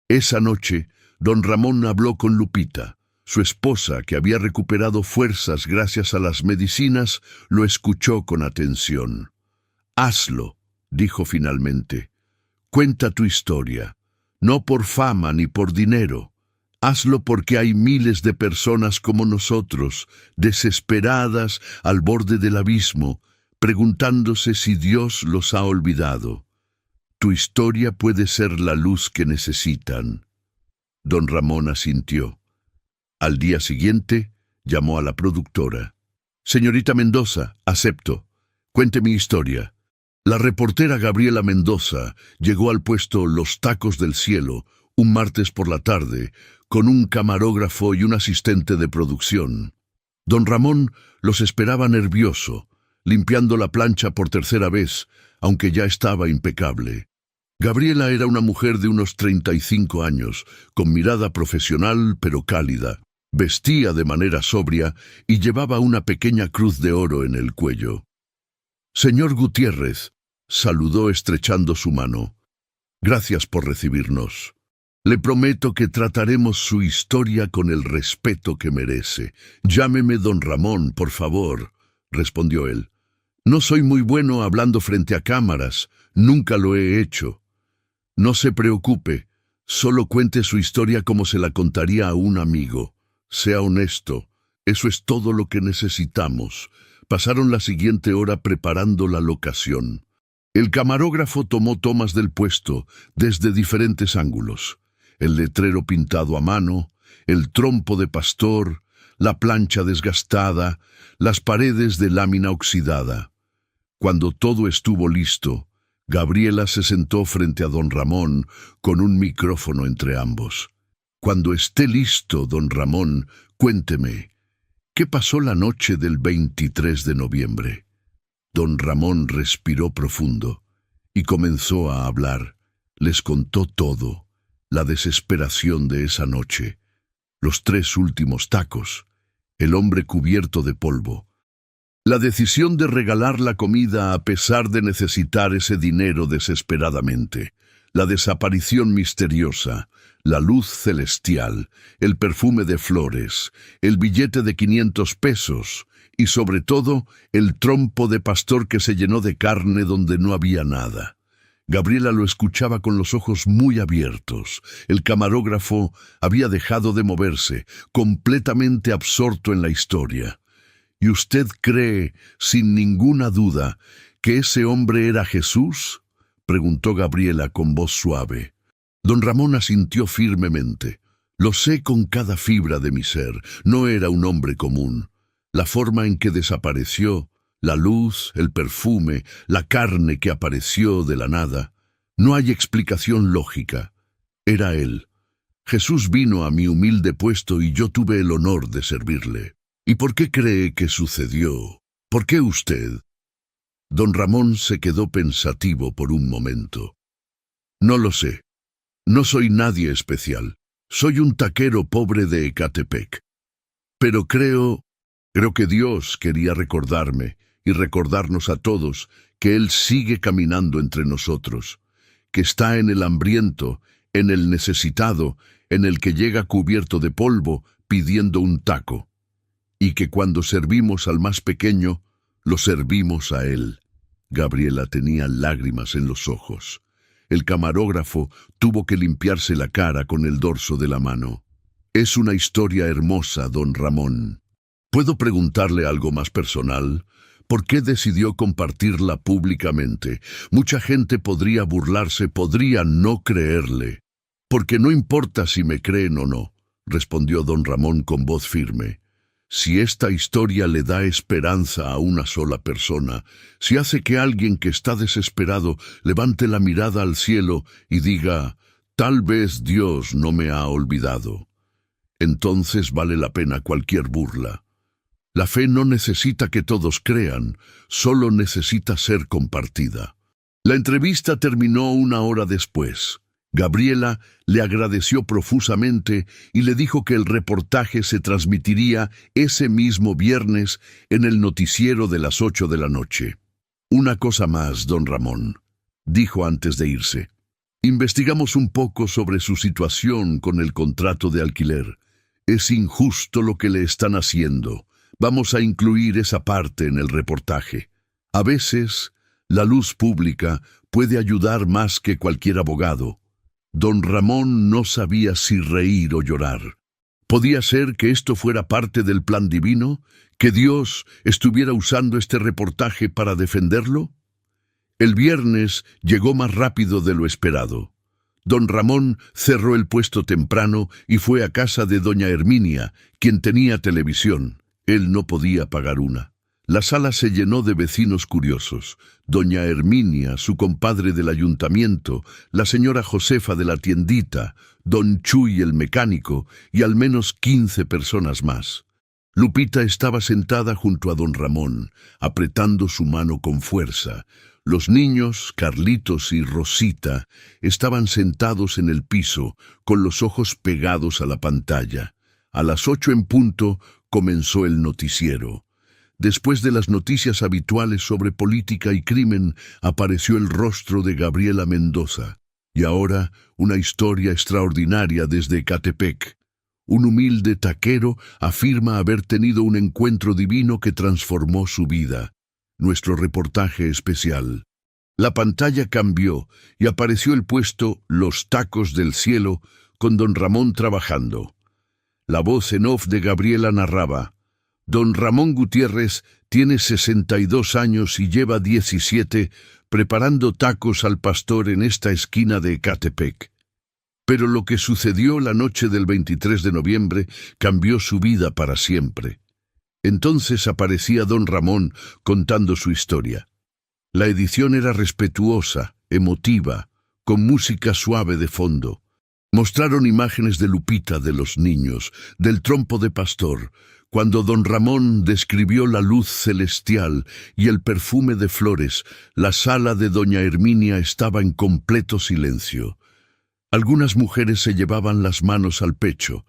Esa noche, don Ramón habló con Lupita. Su esposa, que había recuperado fuerzas gracias a las medicinas, lo escuchó con atención. «Hazlo», dijo finalmente. «Cuenta tu historia. No por fama ni por dinero. Hazlo porque hay miles de personas como nosotros, desesperadas al borde del abismo, preguntándose si Dios los ha olvidado. Tu historia puede ser la luz que necesitan». Don Ramón asintió. Al día siguiente, llamó a la productora. «Señorita Mendoza, acepto. Cuente mi historia». La reportera Gabriela Mendoza llegó al puesto Los Tacos del Cielo un martes por la tarde, con un camarógrafo y un asistente de producción. Don Ramón los esperaba nervioso, limpiando la plancha por tercera vez, aunque ya estaba impecable. Gabriela era una mujer de unos 35 años, con mirada profesional pero cálida. Vestía de manera sobria y llevaba una pequeña cruz de oro en el cuello. «Señor Gutiérrez», saludó estrechando su mano. «Gracias por recibirnos. Le prometo que trataremos su historia con el respeto que merece. Llámeme don Ramón, por favor», respondió él. «No soy muy bueno hablando frente a cámaras, nunca lo he hecho». «No se preocupe, solo cuente su historia como se la contaría a un amigo. Sea honesto, eso es todo lo que necesitamos». Pasaron la siguiente hora preparando la locación. El camarógrafo tomó tomas del puesto desde diferentes ángulos. El letrero pintado a mano, el trompo de pastor, la plancha desgastada, las paredes de lámina oxidada. Cuando todo estuvo listo, Gabriela se sentó frente a don Ramón con un micrófono entre ambos. «Cuando esté listo, don Ramón, cuénteme, ¿qué pasó la noche del 23 de noviembre?» Don Ramón respiró profundo y comenzó a hablar. Les contó todo, la desesperación de esa noche, los 3 últimos tacos, el hombre cubierto de polvo, la decisión de regalar la comida a pesar de necesitar ese dinero desesperadamente, la desaparición misteriosa, la luz celestial, el perfume de flores, el billete de 500 pesos y sobre todo el trompo de pastor que se llenó de carne donde no había nada. Gabriela lo escuchaba con los ojos muy abiertos. El camarógrafo había dejado de moverse, completamente absorto en la historia. ¿Y usted cree, sin ninguna duda, que ese hombre era Jesús?, preguntó Gabriela con voz suave. Don Ramón asintió firmemente. Lo sé con cada fibra de mi ser. No era un hombre común. La forma en que desapareció, la luz, el perfume, la carne que apareció de la nada, No hay explicación lógica. Era él. Jesús vino a mi humilde puesto y yo tuve el honor de servirle. ¿Y por qué cree que sucedió? ¿Por qué usted? Don Ramón se quedó pensativo por un momento. No lo sé. No soy nadie especial. Soy un taquero pobre de Ecatepec. Pero creo que Dios quería recordarme y recordarnos a todos que Él sigue caminando entre nosotros, que está en el hambriento, en el necesitado, en el que llega cubierto de polvo pidiendo un taco, y que cuando servimos al más pequeño, lo servimos a Él. Gabriela tenía lágrimas en los ojos. El camarógrafo tuvo que limpiarse la cara con el dorso de la mano. Es una historia hermosa, don Ramón. ¿Puedo preguntarle algo más personal? ¿Por qué decidió compartirla públicamente? Mucha gente podría burlarse, podría no creerle. Porque no importa si me creen o no, respondió don Ramón con voz firme. Si esta historia le da esperanza a una sola persona, si hace que alguien que está desesperado levante la mirada al cielo y diga, tal vez Dios no me ha olvidado, entonces vale la pena cualquier burla. La fe no necesita que todos crean, solo necesita ser compartida. La entrevista terminó 1 hora después. Gabriela le agradeció profusamente y le dijo que el reportaje se transmitiría ese mismo viernes en el noticiero de las 8 de la noche. Una cosa más, don Ramón, dijo antes de irse. Investigamos un poco sobre su situación con el contrato de alquiler. Es injusto lo que le están haciendo. Vamos a incluir esa parte en el reportaje. A veces, la luz pública puede ayudar más que cualquier abogado. Don Ramón no sabía si reír o llorar. ¿Podía ser que esto fuera parte del plan divino? ¿Que Dios estuviera usando este reportaje para defenderlo? El viernes llegó más rápido de lo esperado. Don Ramón cerró el puesto temprano y fue a casa de doña Herminia, quien tenía televisión. Él no podía pagar una. La sala se llenó de vecinos curiosos. Doña Herminia, su compadre del ayuntamiento, la señora Josefa de la tiendita, don Chuy el mecánico y al menos 15 personas más. Lupita estaba sentada junto a don Ramón, apretando su mano con fuerza. Los niños, Carlitos y Rosita, estaban sentados en el piso, con los ojos pegados a la pantalla. A las 8 en punto comenzó el noticiero. Después de las noticias habituales sobre política y crimen, apareció el rostro de Gabriela Mendoza. Y ahora, una historia extraordinaria desde Ecatepec. Un humilde taquero afirma haber tenido un encuentro divino que transformó su vida. Nuestro reportaje especial. La pantalla cambió y apareció el puesto Los Tacos del Cielo con don Ramón trabajando. La voz en off de Gabriela narraba: Don Ramón Gutiérrez tiene 62 años y lleva 17 preparando tacos al pastor en esta esquina de Ecatepec. Pero lo que sucedió la noche del 23 de noviembre cambió su vida para siempre. Entonces aparecía don Ramón contando su historia. La edición era respetuosa, emotiva, con música suave de fondo. Mostraron imágenes de Lupita, de los niños, del trompo de pastor, cuando don Ramón describió la luz celestial y el perfume de flores. La sala de doña Herminia estaba en completo silencio. Algunas mujeres se llevaban las manos al pecho.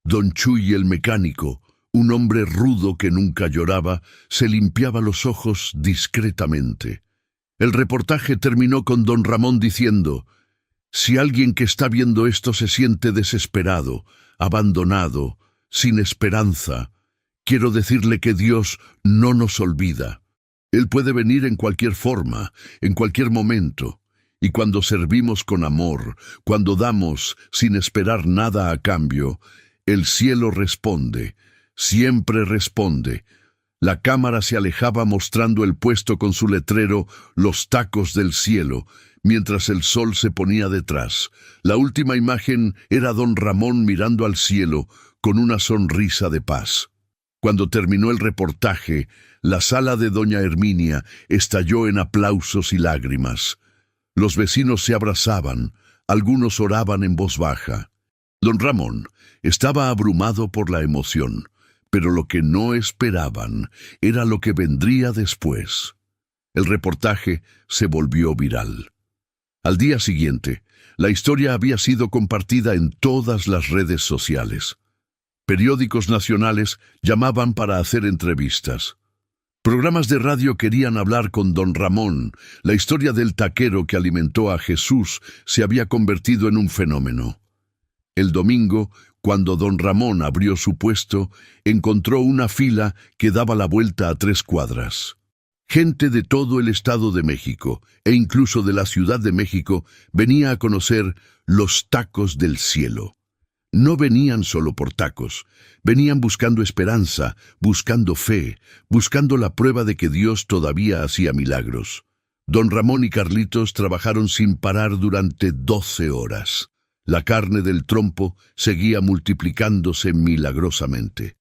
Don Chuy el mecánico, un hombre rudo que nunca lloraba, se limpiaba los ojos discretamente. El reportaje terminó con don Ramón diciendo: si alguien que está viendo esto se siente desesperado, abandonado, sin esperanza, quiero decirle que Dios no nos olvida. Él puede venir en cualquier forma, en cualquier momento. Y cuando servimos con amor, cuando damos sin esperar nada a cambio, el cielo responde, siempre responde. La cámara se alejaba mostrando el puesto con su letrero Los Tacos del Cielo, mientras el sol se ponía detrás. La última imagen era don Ramón mirando al cielo con una sonrisa de paz. Cuando terminó el reportaje, la sala de doña Herminia estalló en aplausos y lágrimas. Los vecinos se abrazaban, algunos oraban en voz baja. Don Ramón estaba abrumado por la emoción, pero lo que no esperaban era lo que vendría después. El reportaje se volvió viral. Al día siguiente, la historia había sido compartida en todas las redes sociales. Periódicos nacionales llamaban para hacer entrevistas. Programas de radio querían hablar con don Ramón. La historia del taquero que alimentó a Jesús se había convertido en un fenómeno. El domingo, cuando don Ramón abrió su puesto, encontró una fila que daba la vuelta a 3 cuadras. Gente de todo el Estado de México, e incluso de la Ciudad de México, venía a conocer los tacos del cielo. No venían solo por tacos, venían buscando esperanza, buscando fe, buscando la prueba de que Dios todavía hacía milagros. Don Ramón y Carlitos trabajaron sin parar durante 12 horas. La carne del trompo seguía multiplicándose milagrosamente.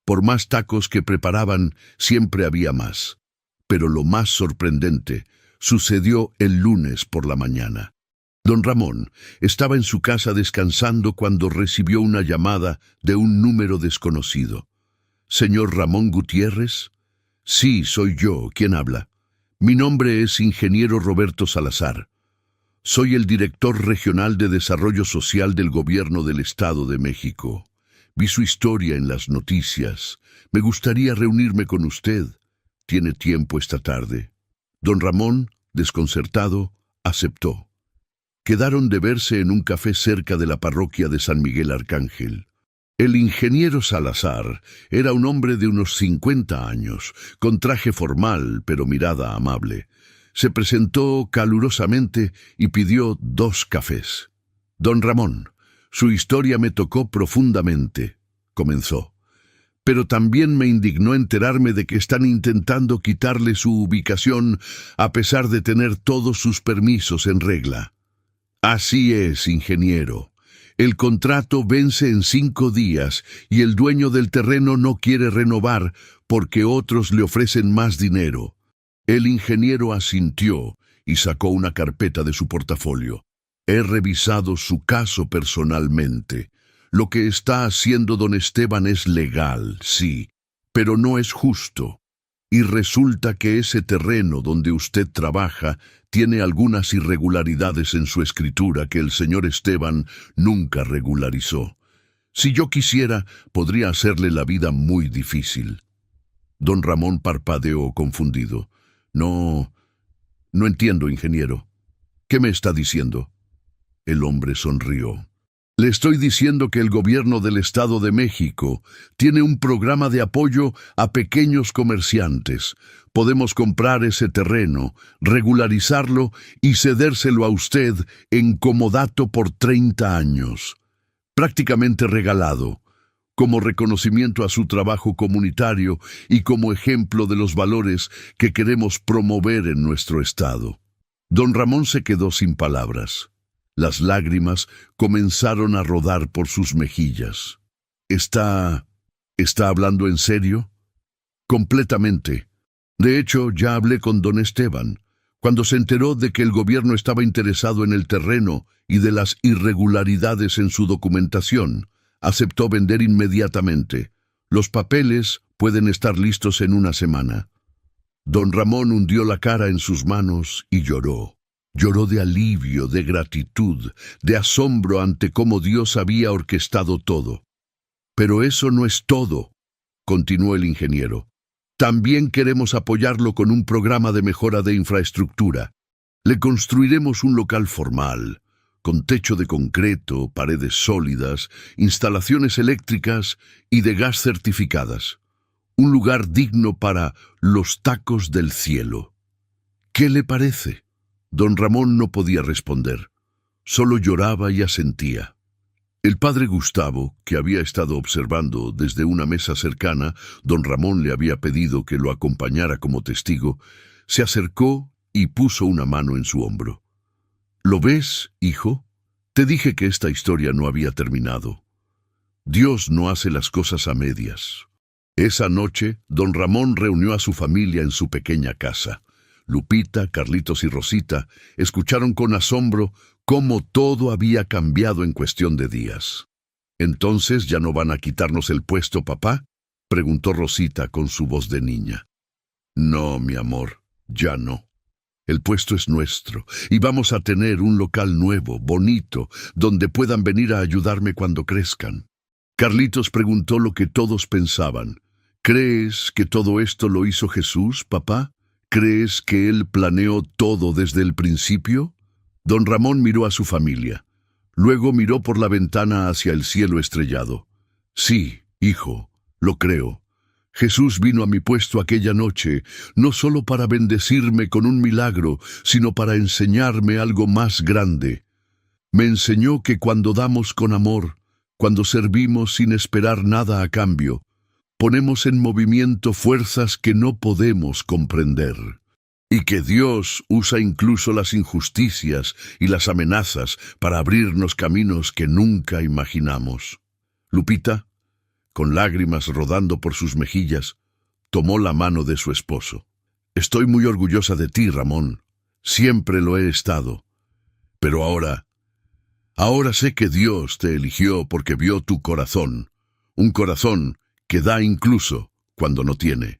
Por más tacos que preparaban, siempre había más. Pero lo más sorprendente sucedió el lunes por la mañana. Don Ramón estaba en su casa descansando cuando recibió una llamada de un número desconocido. «¿Señor Ramón Gutiérrez?» «Sí, soy yo. ¿Quién habla?» «Mi nombre es ingeniero Roberto Salazar. Soy el director regional de Desarrollo Social del Gobierno del Estado de México. Vi su historia en las noticias. Me gustaría reunirme con usted. ¿Tiene tiempo esta tarde?» Don Ramón, desconcertado, aceptó. Quedaron de verse en un café cerca de la parroquia de San Miguel Arcángel. El ingeniero Salazar era un hombre de unos 50 años, con traje formal pero mirada amable. Se presentó calurosamente y pidió 2 cafés. «Don Ramón, su historia me tocó profundamente», comenzó. «Pero también me indignó enterarme de que están intentando quitarle su ubicación a pesar de tener todos sus permisos en regla». «Así es, ingeniero. El contrato vence en 5 días y el dueño del terreno no quiere renovar porque otros le ofrecen más dinero». El ingeniero asintió y sacó una carpeta de su portafolio. «He revisado su caso personalmente. Lo que está haciendo don Esteban es legal, sí, pero no es justo. Y resulta que ese terreno donde usted trabaja tiene algunas irregularidades en su escritura que el señor Esteban nunca regularizó. Si yo quisiera, podría hacerle la vida muy difícil». Don Ramón parpadeó confundido. No entiendo, ingeniero. ¿Qué me está diciendo?» El hombre sonrió. «Le estoy diciendo que el gobierno del Estado de México tiene un programa de apoyo a pequeños comerciantes. Podemos comprar ese terreno, regularizarlo y cedérselo a usted en comodato por 30 años. Prácticamente regalado, como reconocimiento a su trabajo comunitario y como ejemplo de los valores que queremos promover en nuestro Estado». Don Ramón se quedó sin palabras. Las lágrimas comenzaron a rodar por sus mejillas. ¿Está hablando en serio?» «Completamente. De hecho, ya hablé con don Esteban. Cuando se enteró de que el gobierno estaba interesado en el terreno y de las irregularidades en su documentación, aceptó vender inmediatamente. Los papeles pueden estar listos en 1 semana». Don Ramón hundió la cara en sus manos y lloró. Lloró de alivio, de gratitud, de asombro ante cómo Dios había orquestado todo. «Pero eso no es todo», continuó el ingeniero. «También queremos apoyarlo con un programa de mejora de infraestructura. Le construiremos un local formal, con techo de concreto, paredes sólidas, instalaciones eléctricas y de gas certificadas. Un lugar digno para los tacos del cielo. ¿Qué le parece?» Don Ramón no podía responder. Solo lloraba y asentía. El padre Gustavo, que había estado observando desde una mesa cercana, don Ramón le había pedido que lo acompañara como testigo, se acercó y puso una mano en su hombro. «¿Lo ves, hijo? Te dije que esta historia no había terminado. Dios no hace las cosas a medias». Esa noche, don Ramón reunió a su familia en su pequeña casa. Lupita, Carlitos y Rosita escucharon con asombro cómo todo había cambiado en cuestión de días. «¿Entonces ya no van a quitarnos el puesto, papá?», preguntó Rosita con su voz de niña. «No, mi amor, ya no. El puesto es nuestro y vamos a tener un local nuevo, bonito, donde puedan venir a ayudarme cuando crezcan». Carlitos preguntó lo que todos pensaban. «¿Crees que todo esto lo hizo Jesús, papá? ¿Crees que Él planeó todo desde el principio?». Don Ramón miró a su familia. Luego miró por la ventana hacia el cielo estrellado. «Sí, hijo, lo creo. Jesús vino a mi puesto aquella noche, no solo para bendecirme con un milagro, sino para enseñarme algo más grande. Me enseñó que cuando damos con amor, cuando servimos sin esperar nada a cambio, ponemos en movimiento fuerzas que no podemos comprender. Y que Dios usa incluso las injusticias y las amenazas para abrirnos caminos que nunca imaginamos». Lupita, con lágrimas rodando por sus mejillas, tomó la mano de su esposo. «Estoy muy orgullosa de ti, Ramón. Siempre lo he estado. Pero ahora sé que Dios te eligió porque vio tu corazón, un corazón que da incluso cuando no tiene».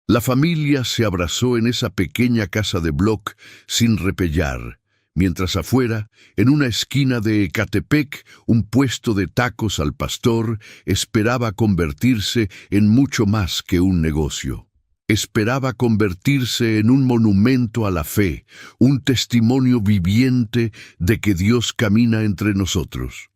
La familia se abrazó en esa pequeña casa de bloc sin repellar, mientras afuera, en una esquina de Ecatepec, un puesto de tacos al pastor esperaba convertirse en mucho más que un negocio. Esperaba convertirse en un monumento a la fe, un testimonio viviente de que Dios camina entre nosotros.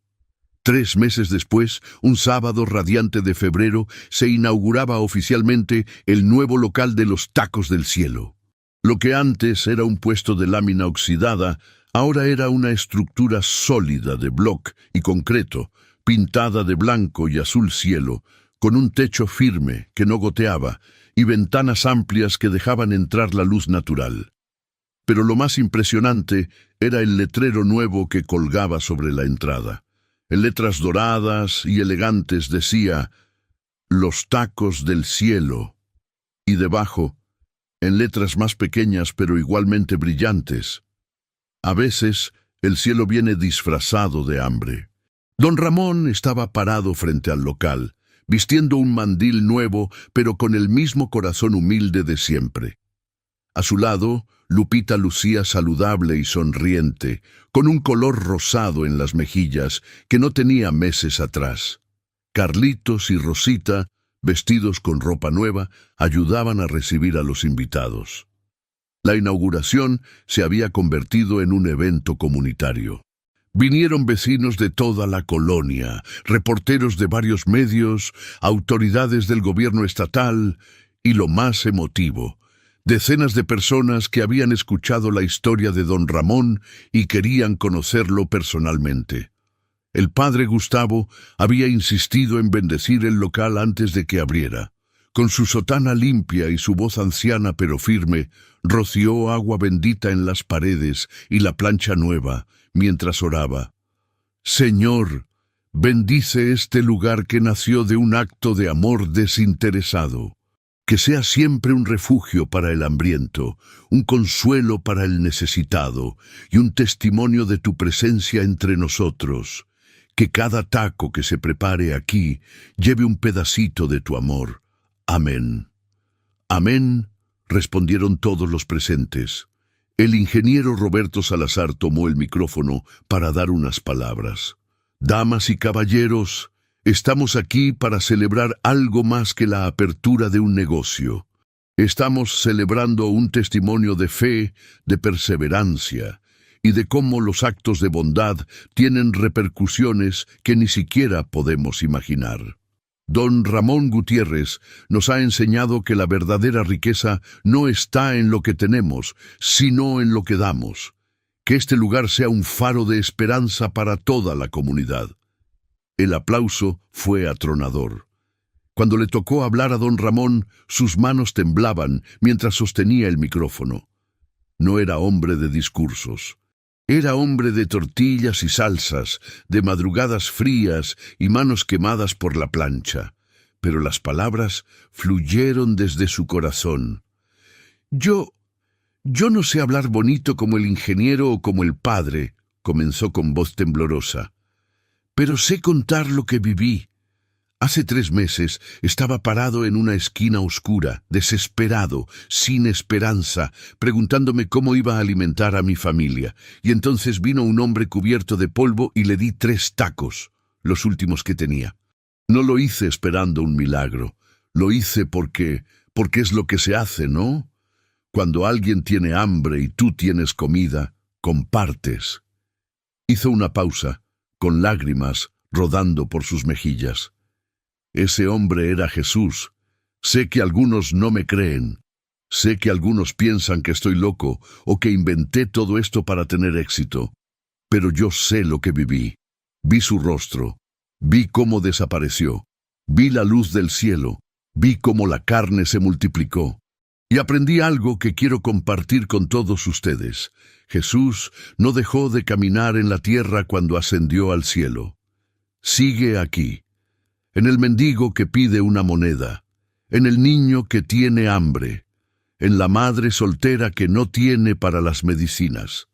3 meses después, un sábado radiante de febrero, se inauguraba oficialmente el nuevo local de los Tacos del Cielo. Lo que antes era un puesto de lámina oxidada, ahora era una estructura sólida de bloc y concreto, pintada de blanco y azul cielo, con un techo firme que no goteaba y ventanas amplias que dejaban entrar la luz natural. Pero lo más impresionante era el letrero nuevo que colgaba sobre la entrada. En letras doradas y elegantes decía «Los Tacos del Cielo», y debajo, en letras más pequeñas pero igualmente brillantes, «A veces el cielo viene disfrazado de hambre». Don Ramón estaba parado frente al local, vistiendo un mandil nuevo pero con el mismo corazón humilde de siempre. A su lado, Lupita lucía saludable y sonriente, con un color rosado en las mejillas que no tenía meses atrás. Carlitos y Rosita, vestidos con ropa nueva, ayudaban a recibir a los invitados. La inauguración se había convertido en un evento comunitario. Vinieron vecinos de toda la colonia, reporteros de varios medios, autoridades del gobierno estatal y, lo más emotivo, decenas de personas que habían escuchado la historia de don Ramón y querían conocerlo personalmente. El padre Gustavo había insistido en bendecir el local antes de que abriera. Con su sotana limpia y su voz anciana pero firme, roció agua bendita en las paredes y la plancha nueva, mientras oraba. «Señor, bendice este lugar que nació de un acto de amor desinteresado. Que sea siempre un refugio para el hambriento, un consuelo para el necesitado y un testimonio de tu presencia entre nosotros. Que cada taco que se prepare aquí lleve un pedacito de tu amor. Amén». «Amén», respondieron todos los presentes. El ingeniero Roberto Salazar tomó el micrófono para dar unas palabras. «Damas y caballeros, estamos aquí para celebrar algo más que la apertura de un negocio. Estamos celebrando un testimonio de fe, de perseverancia y de cómo los actos de bondad tienen repercusiones que ni siquiera podemos imaginar. Don Ramón Gutiérrez nos ha enseñado que la verdadera riqueza no está en lo que tenemos, sino en lo que damos. Que este lugar sea un faro de esperanza para toda la comunidad». El aplauso fue atronador. Cuando le tocó hablar a don Ramón, sus manos temblaban mientras sostenía el micrófono. No era hombre de discursos. Era hombre de tortillas y salsas, de madrugadas frías y manos quemadas por la plancha. Pero las palabras fluyeron desde su corazón. Yo no sé hablar bonito como el ingeniero o como el padre, comenzó con voz temblorosa, pero sé contar lo que viví. Hace 3 meses estaba parado en una esquina oscura, desesperado, sin esperanza, preguntándome cómo iba a alimentar a mi familia. Y entonces vino un hombre cubierto de polvo y le di 3 tacos, los últimos que tenía. No lo hice esperando un milagro. Lo hice porque es lo que se hace, ¿no? Cuando alguien tiene hambre y tú tienes comida, compartes. Hizo una pausa, con lágrimas rodando por sus mejillas. Ese hombre era Jesús. Sé que algunos no me creen. Sé que algunos piensan que estoy loco o que inventé todo esto para tener éxito. Pero yo sé lo que viví. Vi su rostro. Vi cómo desapareció. Vi la luz del cielo. Vi cómo la carne se multiplicó. Y aprendí algo que quiero compartir con todos ustedes. Jesús no dejó de caminar en la tierra cuando ascendió al cielo. Sigue aquí. En el mendigo que pide una moneda, en el niño que tiene hambre, en la madre soltera que no tiene para las medicinas.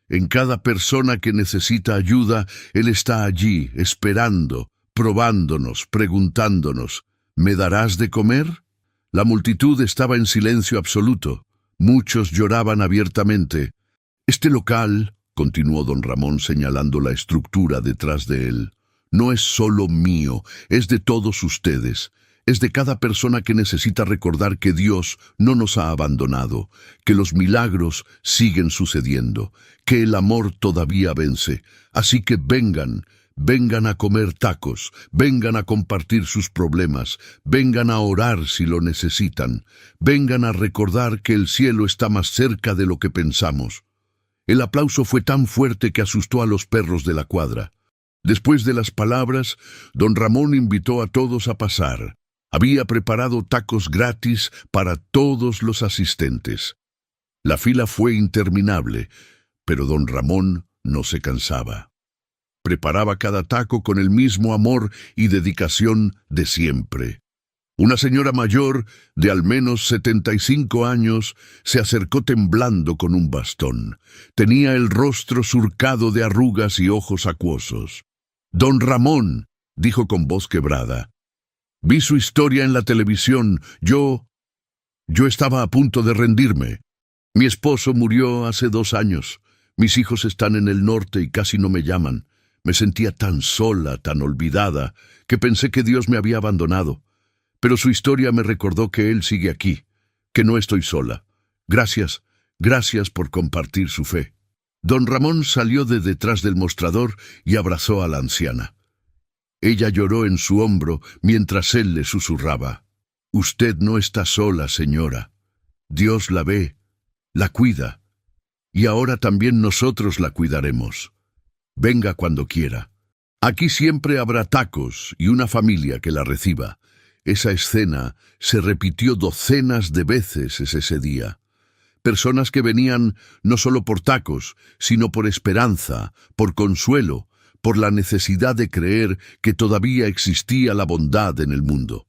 En cada persona que necesita ayuda, Él está allí, esperando, probándonos, preguntándonos, ¿me darás de comer? La multitud estaba en silencio absoluto. Muchos lloraban abiertamente. Este local, continuó don Ramón señalando la estructura detrás de él, no es solo mío, es de todos ustedes. Es de cada persona que necesita recordar que Dios no nos ha abandonado, que los milagros siguen sucediendo, que el amor todavía vence. Así que vengan a comer tacos, vengan a compartir sus problemas, vengan a orar si lo necesitan, vengan a recordar que el cielo está más cerca de lo que pensamos. El aplauso fue tan fuerte que asustó a los perros de la cuadra. Después de las palabras, don Ramón invitó a todos a pasar. Había preparado tacos gratis para todos los asistentes. La fila fue interminable, pero don Ramón no se cansaba. Preparaba cada taco con el mismo amor y dedicación de siempre. Una señora mayor, de al menos 75 años, se acercó temblando con un bastón. Tenía el rostro surcado de arrugas y ojos acuosos. «Don Ramón», dijo con voz quebrada, «vi su historia en la televisión. Yo estaba a punto de rendirme. Mi esposo murió hace 2 años. Mis hijos están en el norte y casi no me llaman. Me sentía tan sola, tan olvidada, que pensé que Dios me había abandonado. Pero su historia me recordó que Él sigue aquí, que no estoy sola. Gracias por compartir su fe». Don Ramón salió de detrás del mostrador y abrazó a la anciana. Ella lloró en su hombro mientras él le susurraba: «Usted no está sola, señora. Dios la ve, la cuida, y ahora también nosotros la cuidaremos. Venga cuando quiera. Aquí siempre habrá tacos y una familia que la reciba». Esa escena se repitió docenas de veces ese día. Personas que venían no solo por tacos, sino por esperanza, por consuelo, por la necesidad de creer que todavía existía la bondad en el mundo.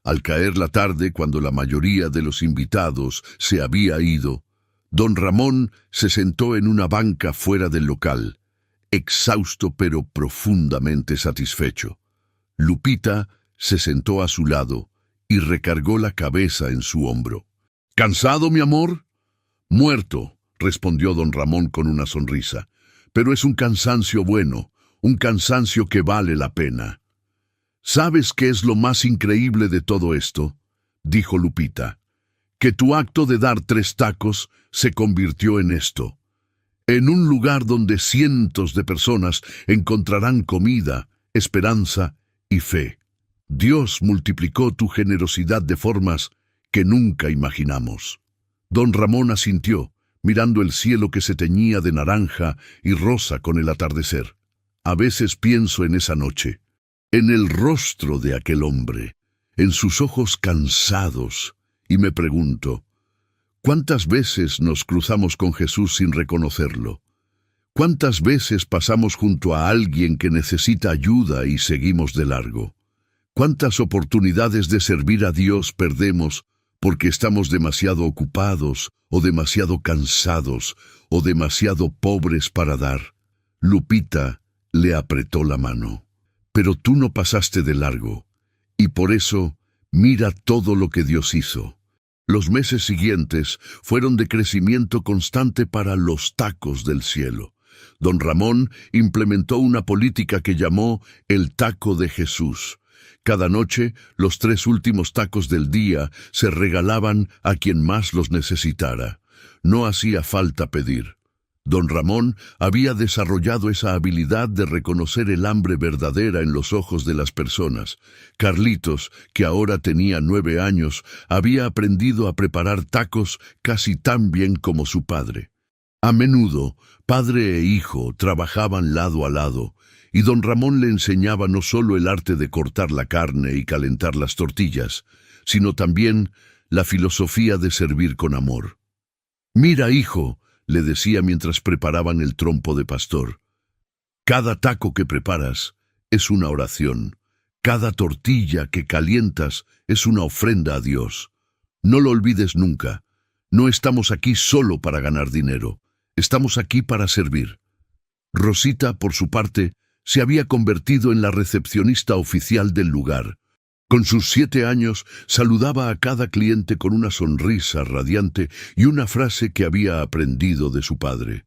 Al caer la tarde, cuando la mayoría de los invitados se había ido, don Ramón se sentó en una banca fuera del local, exhausto pero profundamente satisfecho. Lupita se sentó a su lado y recargó la cabeza en su hombro. «¿Cansado, mi amor?» «Muerto», respondió don Ramón con una sonrisa, «pero es un cansancio bueno, un cansancio que vale la pena». «¿Sabes qué es lo más increíble de todo esto?», dijo Lupita. «Que tu acto de dar 3 tacos se convirtió en esto, en un lugar donde cientos de personas encontrarán comida, esperanza y fe. Dios multiplicó tu generosidad de formas que nunca imaginamos». Don Ramón asintió, mirando el cielo que se teñía de naranja y rosa con el atardecer. A veces pienso en esa noche, en el rostro de aquel hombre, en sus ojos cansados, y me pregunto, ¿cuántas veces nos cruzamos con Jesús sin reconocerlo? ¿Cuántas veces pasamos junto a alguien que necesita ayuda y seguimos de largo? ¿Cuántas oportunidades de servir a Dios perdemos porque estamos demasiado ocupados, o demasiado cansados, o demasiado pobres para dar. Lupita le apretó la mano. Pero tú no pasaste de largo, y por eso mira todo lo que Dios hizo. Los meses siguientes fueron de crecimiento constante para los tacos del cielo. Don Ramón implementó una política que llamó el taco de Jesús. Cada noche, los 3 últimos tacos del día se regalaban a quien más los necesitara. No hacía falta pedir. Don Ramón había desarrollado esa habilidad de reconocer el hambre verdadera en los ojos de las personas. Carlitos, que ahora tenía 9 años, había aprendido a preparar tacos casi tan bien como su padre. A menudo, padre e hijo trabajaban lado a lado, y don Ramón le enseñaba no solo el arte de cortar la carne y calentar las tortillas, sino también la filosofía de servir con amor. «Mira, hijo», le decía mientras preparaban el trompo de pastor, «cada taco que preparas es una oración. Cada tortilla que calientas es una ofrenda a Dios. No lo olvides nunca. No estamos aquí solo para ganar dinero. Estamos aquí para servir». Rosita, por su parte, se había convertido en la recepcionista oficial del lugar. Con sus 7 años, saludaba a cada cliente con una sonrisa radiante y una frase que había aprendido de su padre.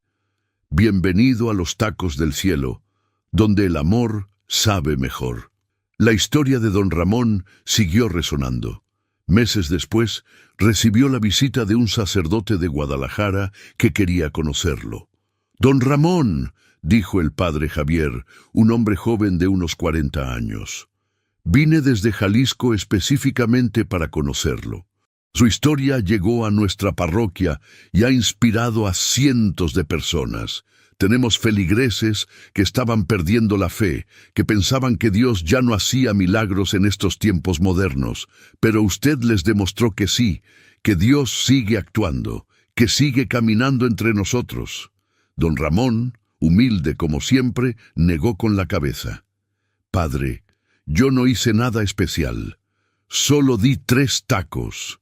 «Bienvenido a los tacos del cielo, donde el amor sabe mejor». La historia de don Ramón siguió resonando. Meses después, recibió la visita de un sacerdote de Guadalajara que quería conocerlo. «Don Ramón», dijo el padre Javier, un hombre joven de unos 40 años. «Vine desde Jalisco específicamente para conocerlo. Su historia llegó a nuestra parroquia y ha inspirado a cientos de personas. Tenemos feligreses que estaban perdiendo la fe, que pensaban que Dios ya no hacía milagros en estos tiempos modernos, pero usted les demostró que sí, que Dios sigue actuando, que sigue caminando entre nosotros». Don Ramón, humilde como siempre, negó con la cabeza. «Padre, yo no hice nada especial. Solo di 3 tacos».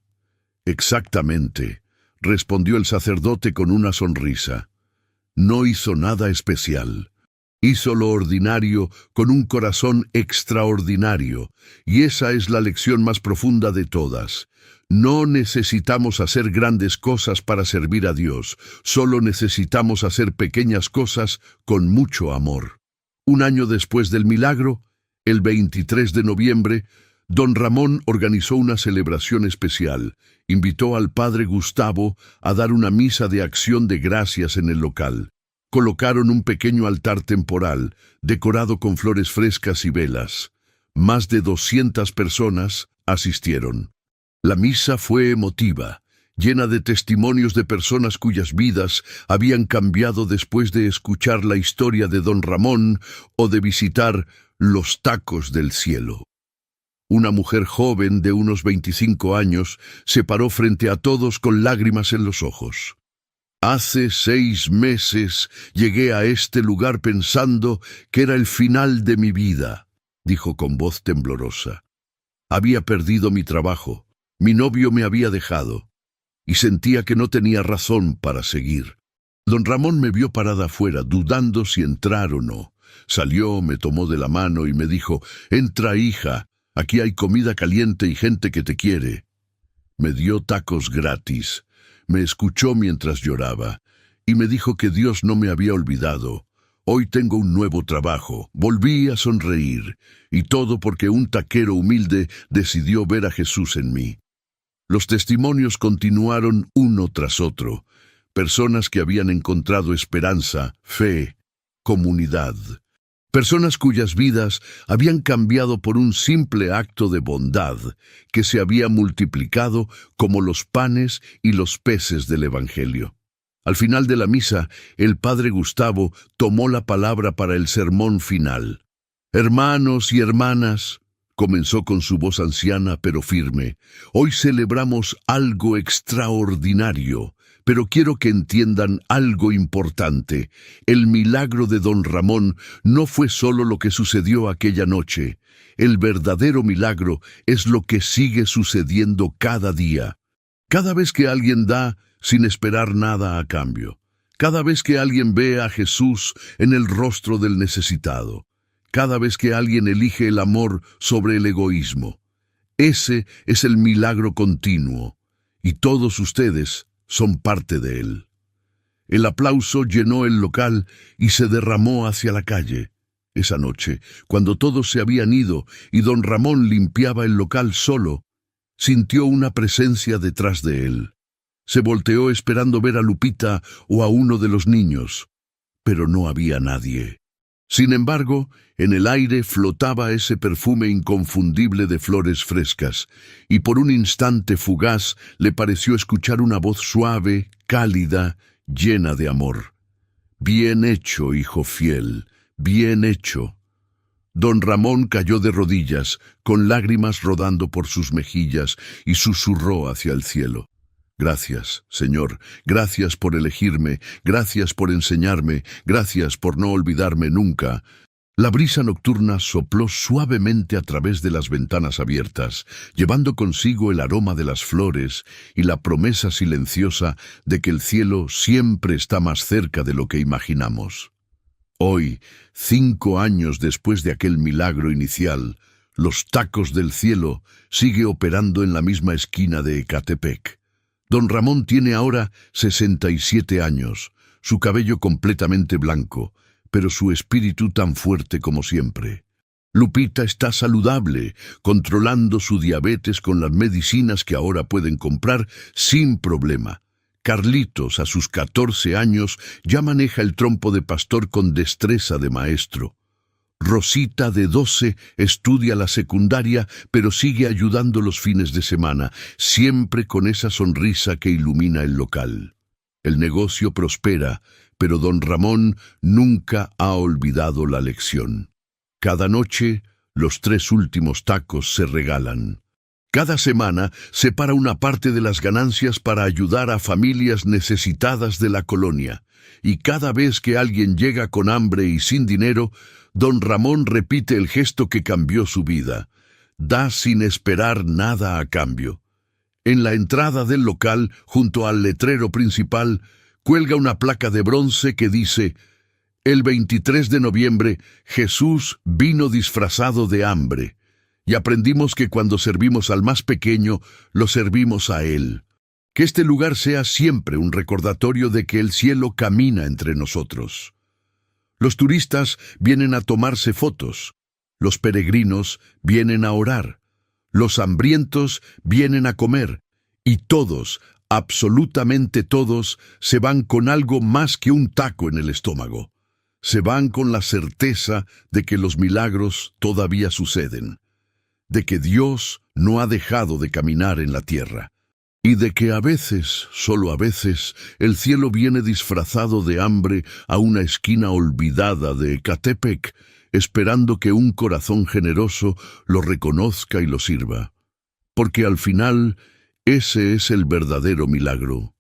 «Exactamente», respondió el sacerdote con una sonrisa. «No hizo nada especial. Hizo lo ordinario con un corazón extraordinario, y esa es la lección más profunda de todas. No necesitamos hacer grandes cosas para servir a Dios, solo necesitamos hacer pequeñas cosas con mucho amor». Un año después del milagro, el 23 de noviembre, don Ramón organizó una celebración especial. Invitó al padre Gustavo a dar una misa de acción de gracias en el local. Colocaron un pequeño altar temporal, decorado con flores frescas y velas. Más de 200 personas asistieron. La misa fue emotiva, llena de testimonios de personas cuyas vidas habían cambiado después de escuchar la historia de don Ramón o de visitar los tacos del cielo. Una mujer joven de unos 25 años se paró frente a todos con lágrimas en los ojos. «Hace 6 meses llegué a este lugar pensando que era el final de mi vida», dijo con voz temblorosa. «Había perdido mi trabajo, mi novio me había dejado, y sentía que no tenía razón para seguir». Don Ramón me vio parada afuera, dudando si entrar o no. Salió, me tomó de la mano y me dijo: «Entra, hija, aquí hay comida caliente y gente que te quiere». Me dio tacos gratis, me escuchó mientras lloraba, y me dijo que Dios no me había olvidado. Hoy tengo un nuevo trabajo, volví a sonreír, y todo porque un taquero humilde decidió ver a Jesús en mí. Los testimonios continuaron uno tras otro, personas que habían encontrado esperanza, fe, comunidad. Personas cuyas vidas habían cambiado por un simple acto de bondad que se había multiplicado como los panes y los peces del Evangelio. Al final de la misa, el padre Gustavo tomó la palabra para el sermón final. «Hermanos y hermanas», comenzó con su voz anciana pero firme, «hoy celebramos algo extraordinario. Pero quiero que entiendan algo importante. El milagro de don Ramón no fue solo lo que sucedió aquella noche. El verdadero milagro es lo que sigue sucediendo cada día. Cada vez que alguien da sin esperar nada a cambio, cada vez que alguien ve a Jesús en el rostro del necesitado, cada vez que alguien elige el amor sobre el egoísmo, ese es el milagro continuo, y todos ustedes son parte de él. El aplauso llenó el local y se derramó hacia la calle. Esa noche, cuando todos se habían ido y don Ramón limpiaba el local solo, sintió una presencia detrás de él. Se volteó esperando ver a Lupita o a uno de los niños, pero no había nadie. Sin embargo, en el aire flotaba ese perfume inconfundible de flores frescas, y por un instante fugaz le pareció escuchar una voz suave, cálida, llena de amor. «Bien hecho, hijo fiel, bien hecho». Don Ramón cayó de rodillas, con lágrimas rodando por sus mejillas, y susurró hacia el cielo. «Gracias, Señor, gracias por elegirme, gracias por enseñarme, gracias por no olvidarme nunca». La brisa nocturna sopló suavemente a través de las ventanas abiertas, llevando consigo el aroma de las flores y la promesa silenciosa de que el cielo siempre está más cerca de lo que imaginamos. Hoy, 5 años después de aquel milagro inicial, los tacos del cielo sigue operando en la misma esquina de Ecatepec. Don Ramón tiene ahora 67 años, su cabello completamente blanco, pero su espíritu tan fuerte como siempre. Lupita está saludable, controlando su diabetes con las medicinas que ahora pueden comprar sin problema. Carlitos, a sus 14 años, ya maneja el trompo de pastor con destreza de maestro. Rosita, de 12, estudia la secundaria, pero sigue ayudando los fines de semana, siempre con esa sonrisa que ilumina el local. El negocio prospera, pero don Ramón nunca ha olvidado la lección. Cada noche, los 3 últimos tacos se regalan. Cada semana separa una parte de las ganancias para ayudar a familias necesitadas de la colonia. Y cada vez que alguien llega con hambre y sin dinero, don Ramón repite el gesto que cambió su vida. Da sin esperar nada a cambio. En la entrada del local, junto al letrero principal, cuelga una placa de bronce que dice: «El 23 de noviembre, Jesús vino disfrazado de hambre, y aprendimos que cuando servimos al más pequeño, lo servimos a Él». Que este lugar sea siempre un recordatorio de que el cielo camina entre nosotros. Los turistas vienen a tomarse fotos, los peregrinos vienen a orar, los hambrientos vienen a comer, y todos, absolutamente todos, se van con algo más que un taco en el estómago. Se van con la certeza de que los milagros todavía suceden, de que Dios no ha dejado de caminar en la tierra, y de que a veces, solo a veces, el cielo viene disfrazado de hambre a una esquina olvidada de Ecatepec, esperando que un corazón generoso lo reconozca y lo sirva. Porque al final, ese es el verdadero milagro.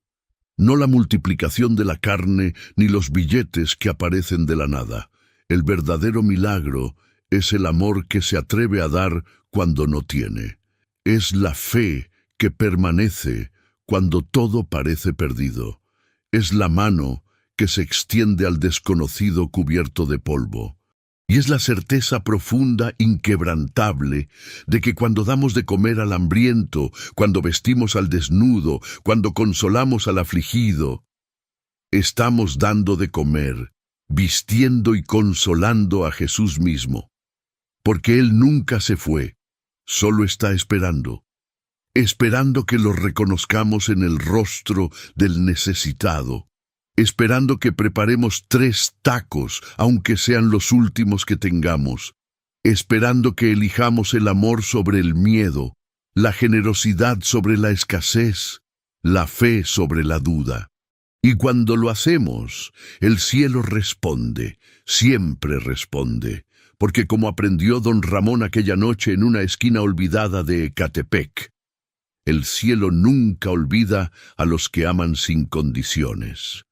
No la multiplicación de la carne ni los billetes que aparecen de la nada. El verdadero milagro es el amor que se atreve a dar cuando no tiene. Es la fe que permanece cuando todo parece perdido. Es la mano que se extiende al desconocido cubierto de polvo. Y es la certeza profunda, inquebrantable, de que cuando damos de comer al hambriento, cuando vestimos al desnudo, cuando consolamos al afligido, estamos dando de comer, vistiendo y consolando a Jesús mismo. Porque Él nunca se fue, solo está esperando que lo reconozcamos en el rostro del necesitado, esperando que preparemos 3 tacos, aunque sean los últimos que tengamos, esperando que elijamos el amor sobre el miedo, la generosidad sobre la escasez, la fe sobre la duda. Y cuando lo hacemos, el cielo responde, siempre responde, porque como aprendió don Ramón aquella noche en una esquina olvidada de Ecatepec, el cielo nunca olvida a los que aman sin condiciones.